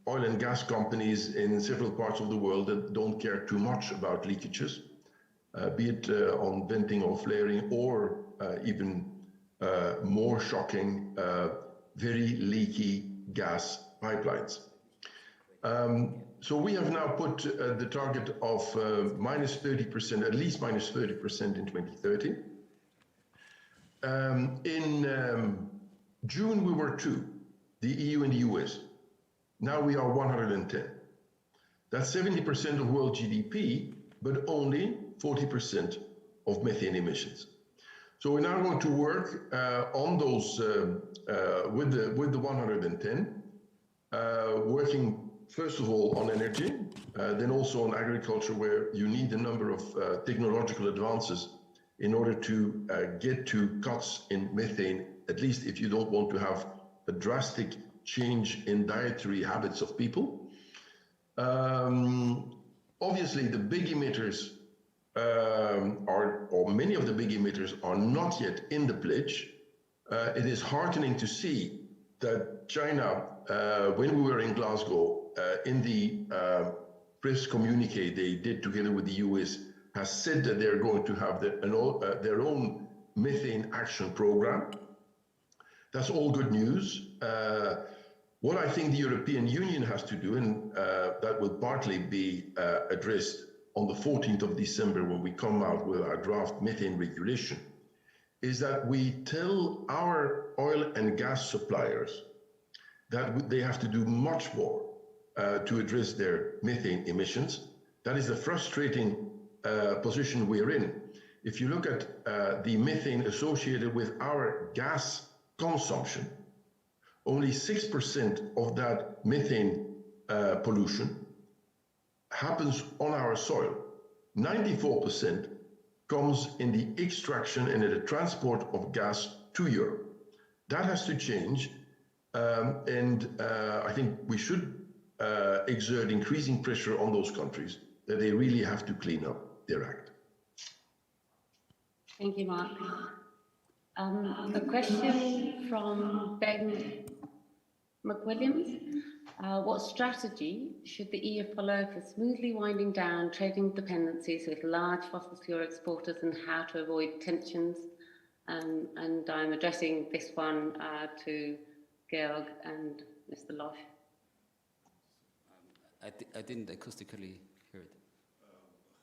Speaker 4: oil and gas companies in several parts of the world that don't care too much about leakages, be it on venting or flaring, or even more shocking, very leaky gas pipelines. So we have now put the target of minus 30%, at least minus 30% in 2030. In June, we were 2, the EU and the US. Now we are 110. That's 70% of world GDP, but only 40% of methane emissions. So we're now going to work on those with the 110, working first of all on energy, then also on agriculture, where you need a number of technological advances in order to get to cuts in methane, at least if you don't want to have a drastic change in dietary habits of people. Obviously, the big emitters or many of the big emitters are not yet in the pledge. It is heartening to see that China, when we were in Glasgow, in the press communique they did together with the US, has said that they're going to have their own methane action program. That's all good news. What I think the European Union has to do, and that will partly be addressed on the 14th of December when we come out with our draft methane regulation, is that we tell our oil and gas suppliers that they have to do much more to address their methane emissions. That is the frustrating position we're in. If you look at the methane associated with our gas consumption, only 6% of that methane pollution happens on our soil. 94% comes in the extraction and in the transport of gas to Europe. That has to change, and I think we should exert increasing pressure on those countries that they really have to clean up their act.
Speaker 2: Thank you, Mark. A question from Ben McWilliams. What strategy should the EU follow for smoothly winding down trading dependencies with large fossil fuel exporters, and how to avoid tensions? And I'm addressing this one to Georg and Mr. Losch.
Speaker 3: I didn't acoustically hear it.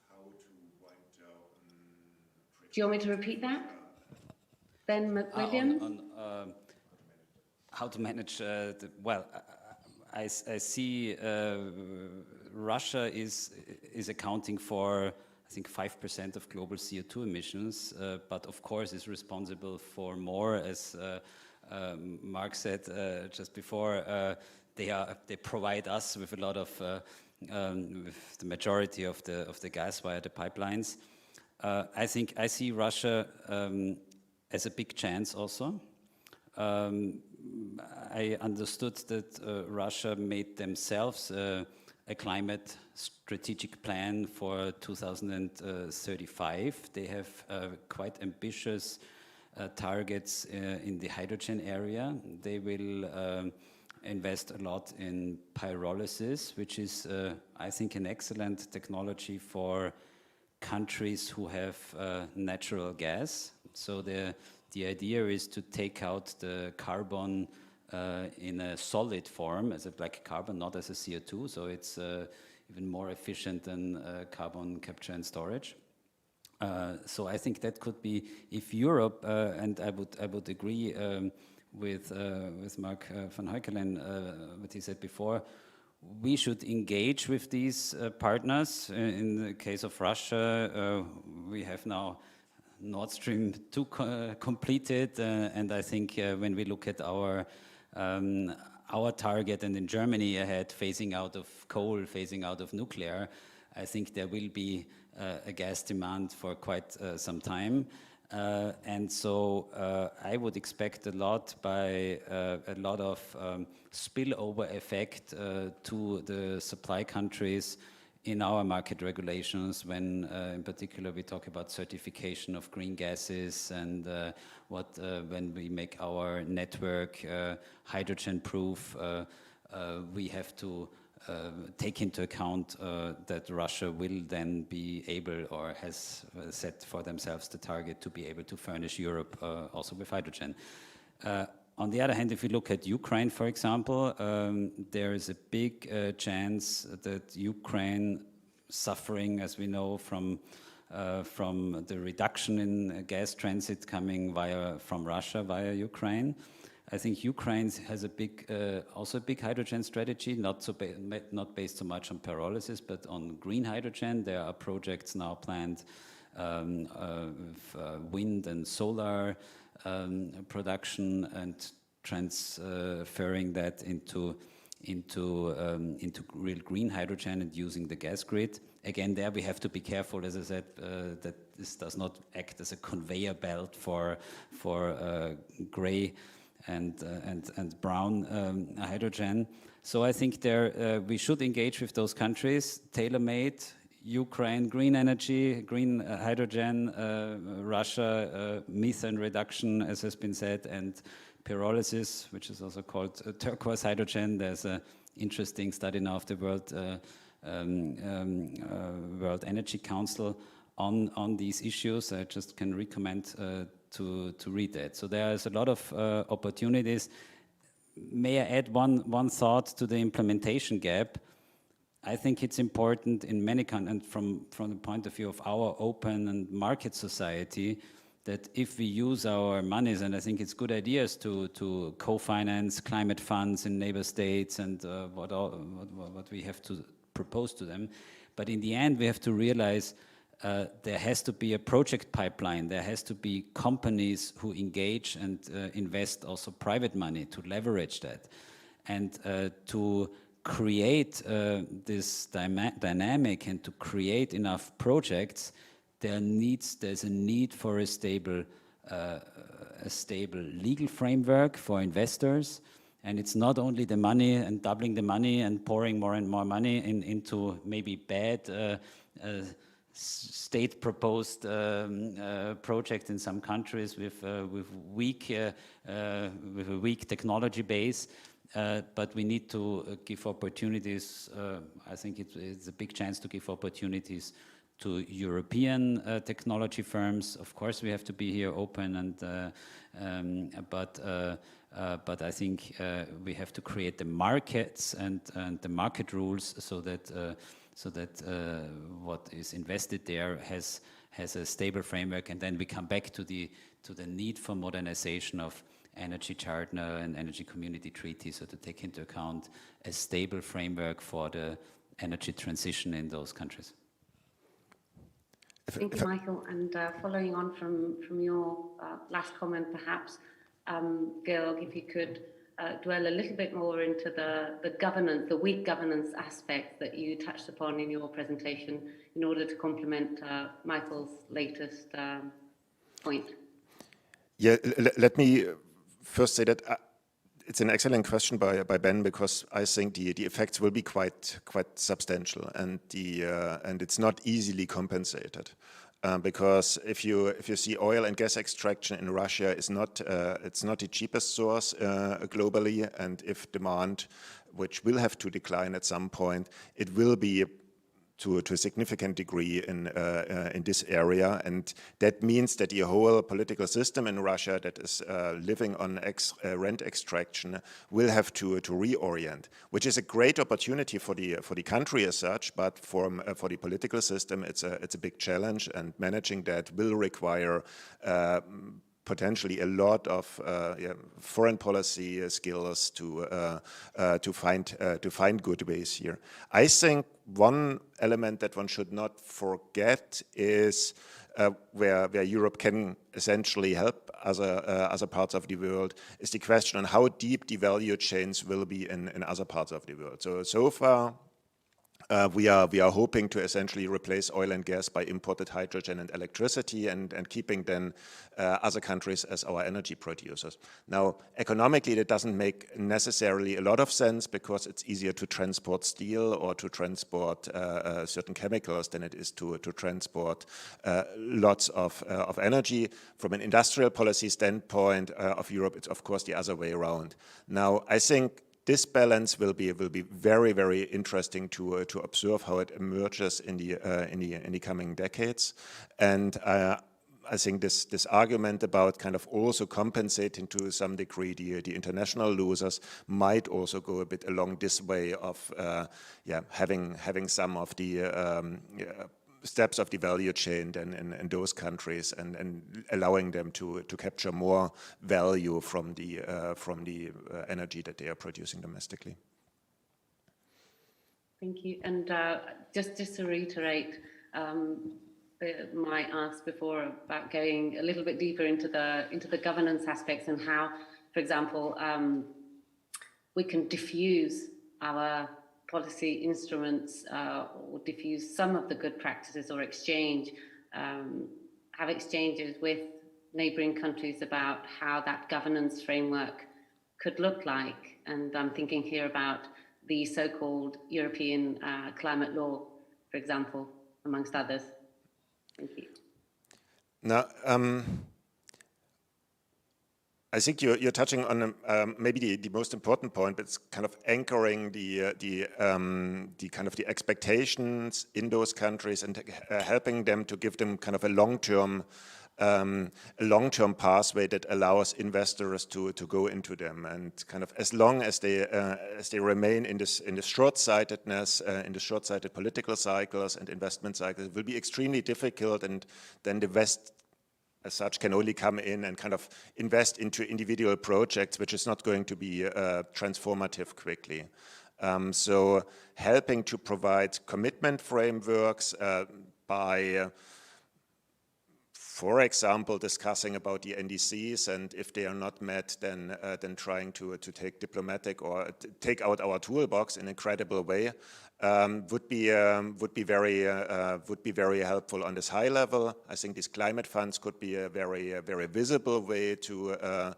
Speaker 1: How to wind down...
Speaker 2: Do you want me to repeat that? Ben McWilliams?
Speaker 3: How to manage I see Russia is accounting for, I think, 5% of global CO2 emissions, but of course is responsible for more, as Mark said just before. They provide us with a lot of with the majority of the gas via the pipelines. I think I see Russia as a big chance also. I understood that Russia made themselves a climate strategic plan for 2035. They have quite ambitious targets in the hydrogen area. They will invest a lot in pyrolysis, which is, I think, an excellent technology for countries who have natural gas. So the idea is to take out the carbon in a solid form as a black carbon, not as a CO2. So it's even more efficient than carbon capture and storage. So I think that could be, if Europe, and I would agree with Mark van Huykelen, what he said before, we should engage with these partners. In the case of Russia, we have now Nord Stream 2 completed, and I think when we look at our target, and in Germany ahead, phasing out of coal, phasing out of nuclear, I think there will be a gas demand for quite some time. And so I would expect a lot of spillover effect to the supply countries in our market regulations when in particular we talk about certification of green gases and when we make our network hydrogen proof, we have to take into account that Russia will then be able, or has set for themselves the target to be able to furnish Europe also with hydrogen. On the other hand, if you look at Ukraine, for example, there is a big chance that Ukraine, suffering, as we know, from the reduction in gas transit coming from Russia via Ukraine. I think Ukraine has also a big hydrogen strategy, not based so much on pyrolysis, but on green hydrogen. There are projects now planned wind and solar production and transferring that into real green hydrogen and using the gas grid. Again, there we have to be careful, as I said, that this does not act as a conveyor belt for grey and brown hydrogen. So I think we should engage with those countries, tailor-made. Ukraine, green energy, green hydrogen, Russia, methane reduction, as has been said, and pyrolysis, which is also called turquoise hydrogen. There's an interesting study now of the World Energy Council on these issues. I just can recommend to read that. So there's a lot of opportunities. May I add one thought to the implementation gap? I think it's important in many countries, and from the point of view of our open and market society, that if we use our monies, and I think it's good ideas to co-finance climate funds in neighbor states and what we have to propose to them, but in the end we have to realize there has to be a project pipeline. There has to be companies who engage and invest also private money to leverage that, and to create this dynamic and to create enough projects. There's a need for a stable legal framework for investors, and it's not only the money and doubling the money and pouring more and more money into maybe bad state-proposed projects in some countries with a weak technology base. But we need to give opportunities. I think it's a big chance to give opportunities to European technology firms. Of course, we have to be here open, but I think we have to create the markets and the market rules so that what is invested there has a stable framework, and then we come back to the need for modernization of Energy Charter and Energy Community Treaty, so to take into account a stable framework for the energy transition in those countries.
Speaker 2: Thank you, Michael. And following on from your last comment, perhaps, Georg, if you could dwell a little bit more into the governance, the weak governance aspect that you touched upon in your presentation, in order to complement Michael's latest point.
Speaker 1: Yeah, let me first say that it's an excellent question by Ben, because I think the effects will be quite substantial, and it's not easily compensated. because if you see oil and gas extraction in Russia is not it's not the cheapest source globally, and if demand, which will have to decline at some point, it will be to a significant degree in this area, and that means that the whole political system in Russia that is living on rent extraction will have to reorient, which is a great opportunity for the country as such, but for the political system it's a big challenge, and managing that will require potentially a lot of foreign policy skills to find good ways here. I think one element that one should not forget is where Europe can essentially help other parts of the world is the question on how deep the value chains will be in other parts of the world. So far, we are hoping to essentially replace oil and gas by imported hydrogen and electricity, and keeping then other countries as our energy producers. Now, economically, that doesn't make necessarily a lot of sense, because it's easier to transport steel or to transport certain chemicals than it is to transport lots of energy. From an industrial policy standpoint of Europe, it's of course the other way around. Now, I think this balance will be very, very interesting to observe how it emerges in the coming decades. And I think this argument about kind of also compensating to some degree the international losers might also go a bit along this way of having some of the steps of the value chain in those countries, and allowing them to capture more value from the energy that they are producing domestically.
Speaker 2: Thank you. And just to reiterate my ask before about going a little bit deeper into the governance aspects, and how, for example, we can diffuse our policy instruments or diffuse some of the good practices, or have exchanges with neighbouring countries about how that governance framework could look like. And I'm thinking here about the so-called European climate law, for example, amongst others. Thank you.
Speaker 1: Now, I think you're touching on maybe the most important point, but it's kind of anchoring the kind of the expectations in those countries, and helping them to give them kind of a long-term pathway that allows investors to go into them. And kind of as long as they remain in this short-sightedness, in the short-sighted political cycles and investment cycles, it will be extremely difficult, and then the West as such can only come in and kind of invest into individual projects, which is not going to be transformative quickly. So helping to provide commitment frameworks by, for example, discussing about the NDCs, and if they are not met, then trying to take diplomatic or take out our toolbox in a credible way, would be very helpful on this high level. I think these climate funds could be a very visible way to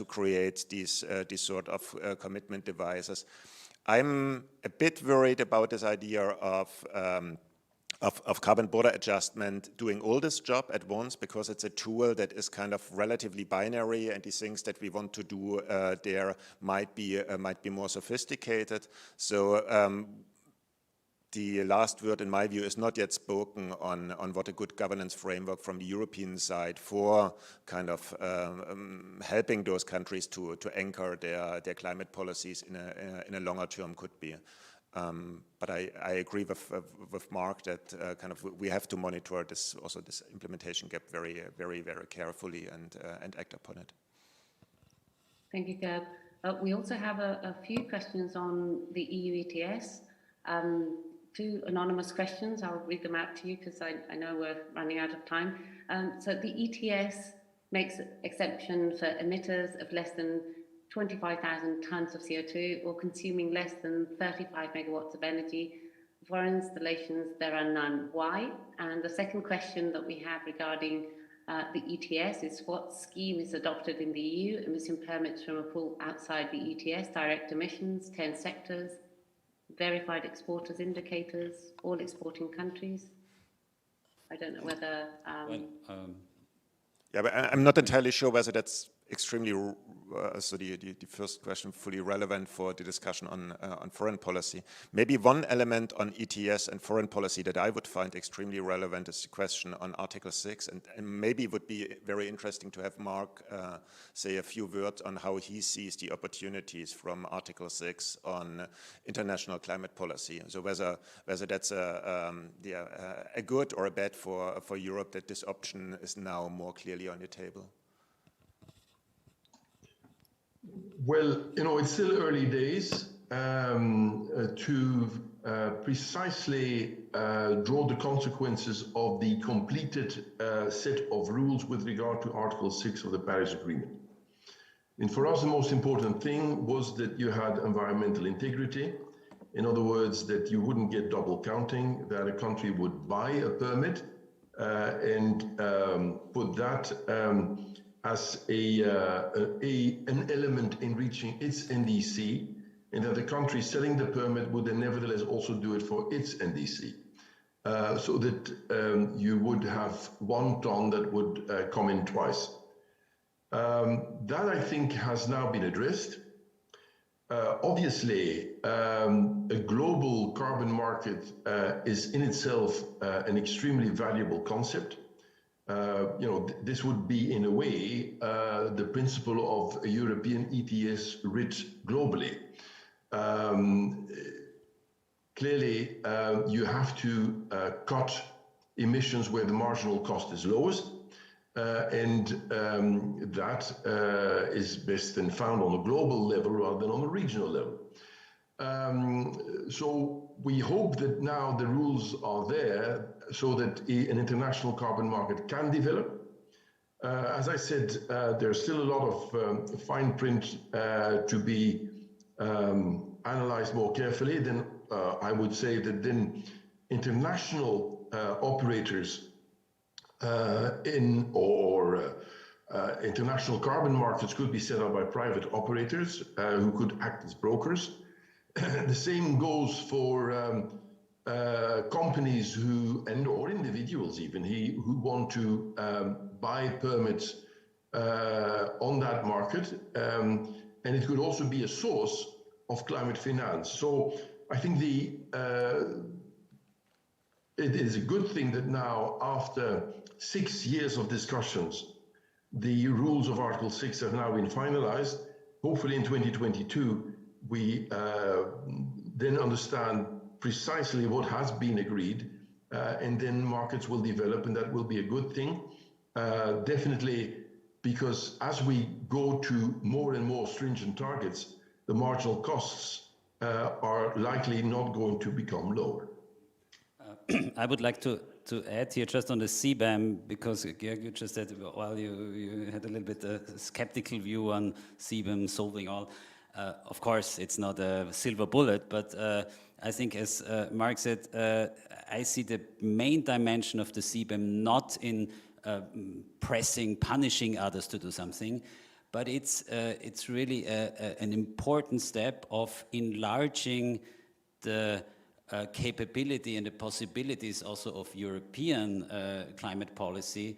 Speaker 1: create these sort of commitment devices. I'm a bit worried about this idea of carbon border adjustment doing all this job at once, because it's a tool that is kind of relatively binary, and the things that we want to do there might be more sophisticated. So the last word, in my view, is not yet spoken on what a good governance framework from the European side for kind of helping those countries to anchor their climate policies in a longer term could be. But I agree with Mark that kind of we have to monitor this implementation gap very carefully and act upon it.
Speaker 2: Thank you, Gerd. We also have a few questions on the EU ETS. Two anonymous questions. I'll read them out to you because I know we're running out of time. So the ETS makes exception for emitters of less than 25,000 tonnes of CO2 or consuming less than 35 megawatts of energy. For installations, there are none. Why? And the second question that we have regarding the ETS is what scheme is adopted in the EU, emission permits from a pool outside the ETS, direct emissions, 10 sectors, verified exporters indicators, all exporting countries? I don't know whether...
Speaker 1: Yeah, but I'm not entirely sure whether that's extremely, so the first question fully relevant for the discussion on foreign policy. Maybe one element on ETS and foreign policy that I would find extremely relevant is the question on Article 6, and maybe it would be very interesting to have Mark say a few words on how he sees the opportunities from Article 6 on international climate policy. So whether that's a good or a bad for Europe that this option is now more clearly on the table.
Speaker 4: Well, it's still early days to precisely draw the consequences of the completed set of rules with regard to Article 6 of the Paris Agreement. And for us, the most important thing was that you had environmental integrity. In other words, that you wouldn't get double counting, that a country would buy a permit and put that as an element in reaching its NDC, and that the country selling the permit would then nevertheless also do it for its NDC. So that you would have 1 ton that would come in twice. That, I think, has now been addressed. Obviously, a global carbon market is in itself an extremely valuable concept. This would be, in a way, the principle of a European ETS writ globally. Clearly, you have to cut emissions where the marginal cost is lowest, and that is best then found on a global level rather than on a regional level. So we hope that now the rules are there so that an international carbon market can develop. As I said, there's still a lot of fine print to be analyzed more carefully. Then I would say that then international operators international carbon markets could be set up by private operators who could act as brokers. The same goes for companies or individuals even who want to buy permits on that market, and it could also be a source of climate finance. So I think it is a good thing that now, after 6 years of discussions, the rules of Article 6 have now been finalized. Hopefully in 2022, we then understand precisely what has been agreed, and then markets will develop, and that will be a good thing. Definitely, because as we go to more and more stringent targets, the marginal costs are likely not going to become lower.
Speaker 3: I would like to add here just on the CBAM, because Georg, you just said, well, you had a little bit skeptical view on CBAM solving all. Of course, it's not a silver bullet, but I think, as Mark said, I see the main dimension of the CBAM not in punishing others to do something, but it's really an important step of enlarging the capability and the possibilities also of European climate policy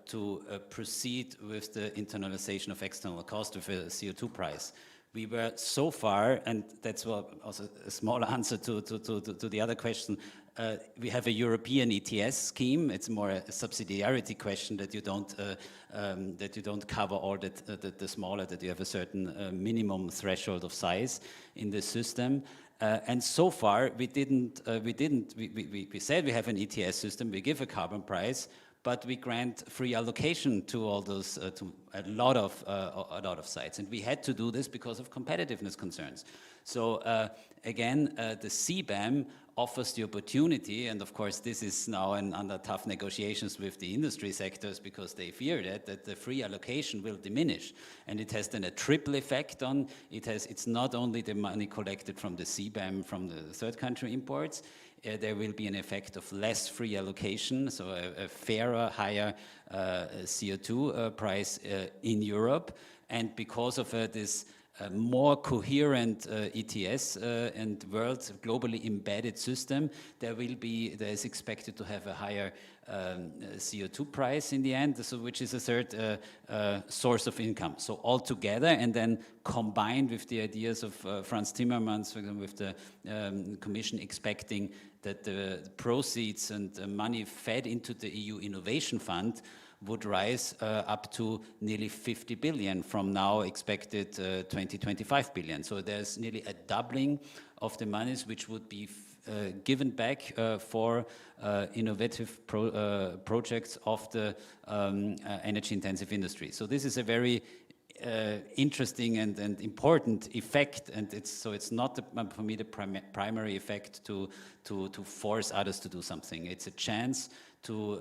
Speaker 3: to proceed with the internalization of external cost with a CO2 price. We were so far, and that's also a small answer to the other question, we have a European ETS scheme. It's more a subsidiarity question that you don't cover all the smaller, that you have a certain minimum threshold of size in the system. And so far, we said we have an ETS system, we give a carbon price, but we grant free allocation to all those, to a lot of sites. And we had to do this because of competitiveness concerns. So again, the CBAM offers the opportunity, and of course this is now under tough negotiations with the industry sectors because they fear that the free allocation will diminish, and it has then a triple effect on it. It's not only the money collected from the CBAM from the third country imports, there will be an effect of less free allocation, so a fairer, higher CO2 price in Europe, and because of this a more coherent ETS and world globally embedded system, there is expected to have a higher CO2 price in the end, so which is a third source of income. So all together, and then combined with the ideas of Franz Timmermans, for example, with the Commission expecting that the proceeds and money fed into the EU Innovation Fund would rise up to nearly 50 billion from now expected 20-25 billion. So there's nearly a doubling of the monies which would be given back for innovative projects of the energy-intensive industry. So this is a very interesting and important effect, and it's not for me the primary effect to force others to do something. It's a chance to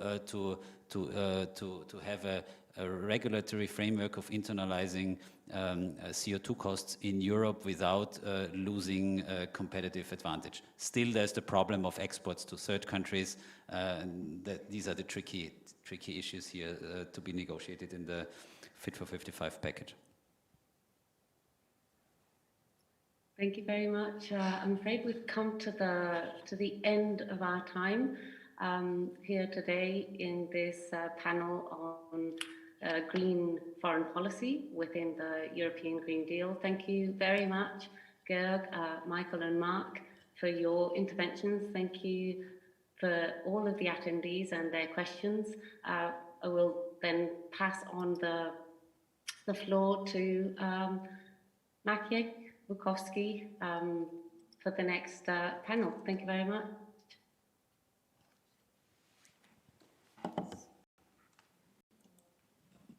Speaker 3: have a regulatory framework of internalizing CO2 costs in Europe without losing competitive advantage. Still, there's the problem of exports to third countries. These are the tricky issues here to be negotiated in the Fit for 55 package.
Speaker 2: Thank you very much. I'm afraid we've come to the end of our time here today in this panel on green foreign policy within the European Green Deal. Thank you very much, Georg, Michael and Mark, for your interventions. Thank you for all of the attendees and their questions. I will then pass on the floor to Maciej Bukowski for the next panel. Thank you very much.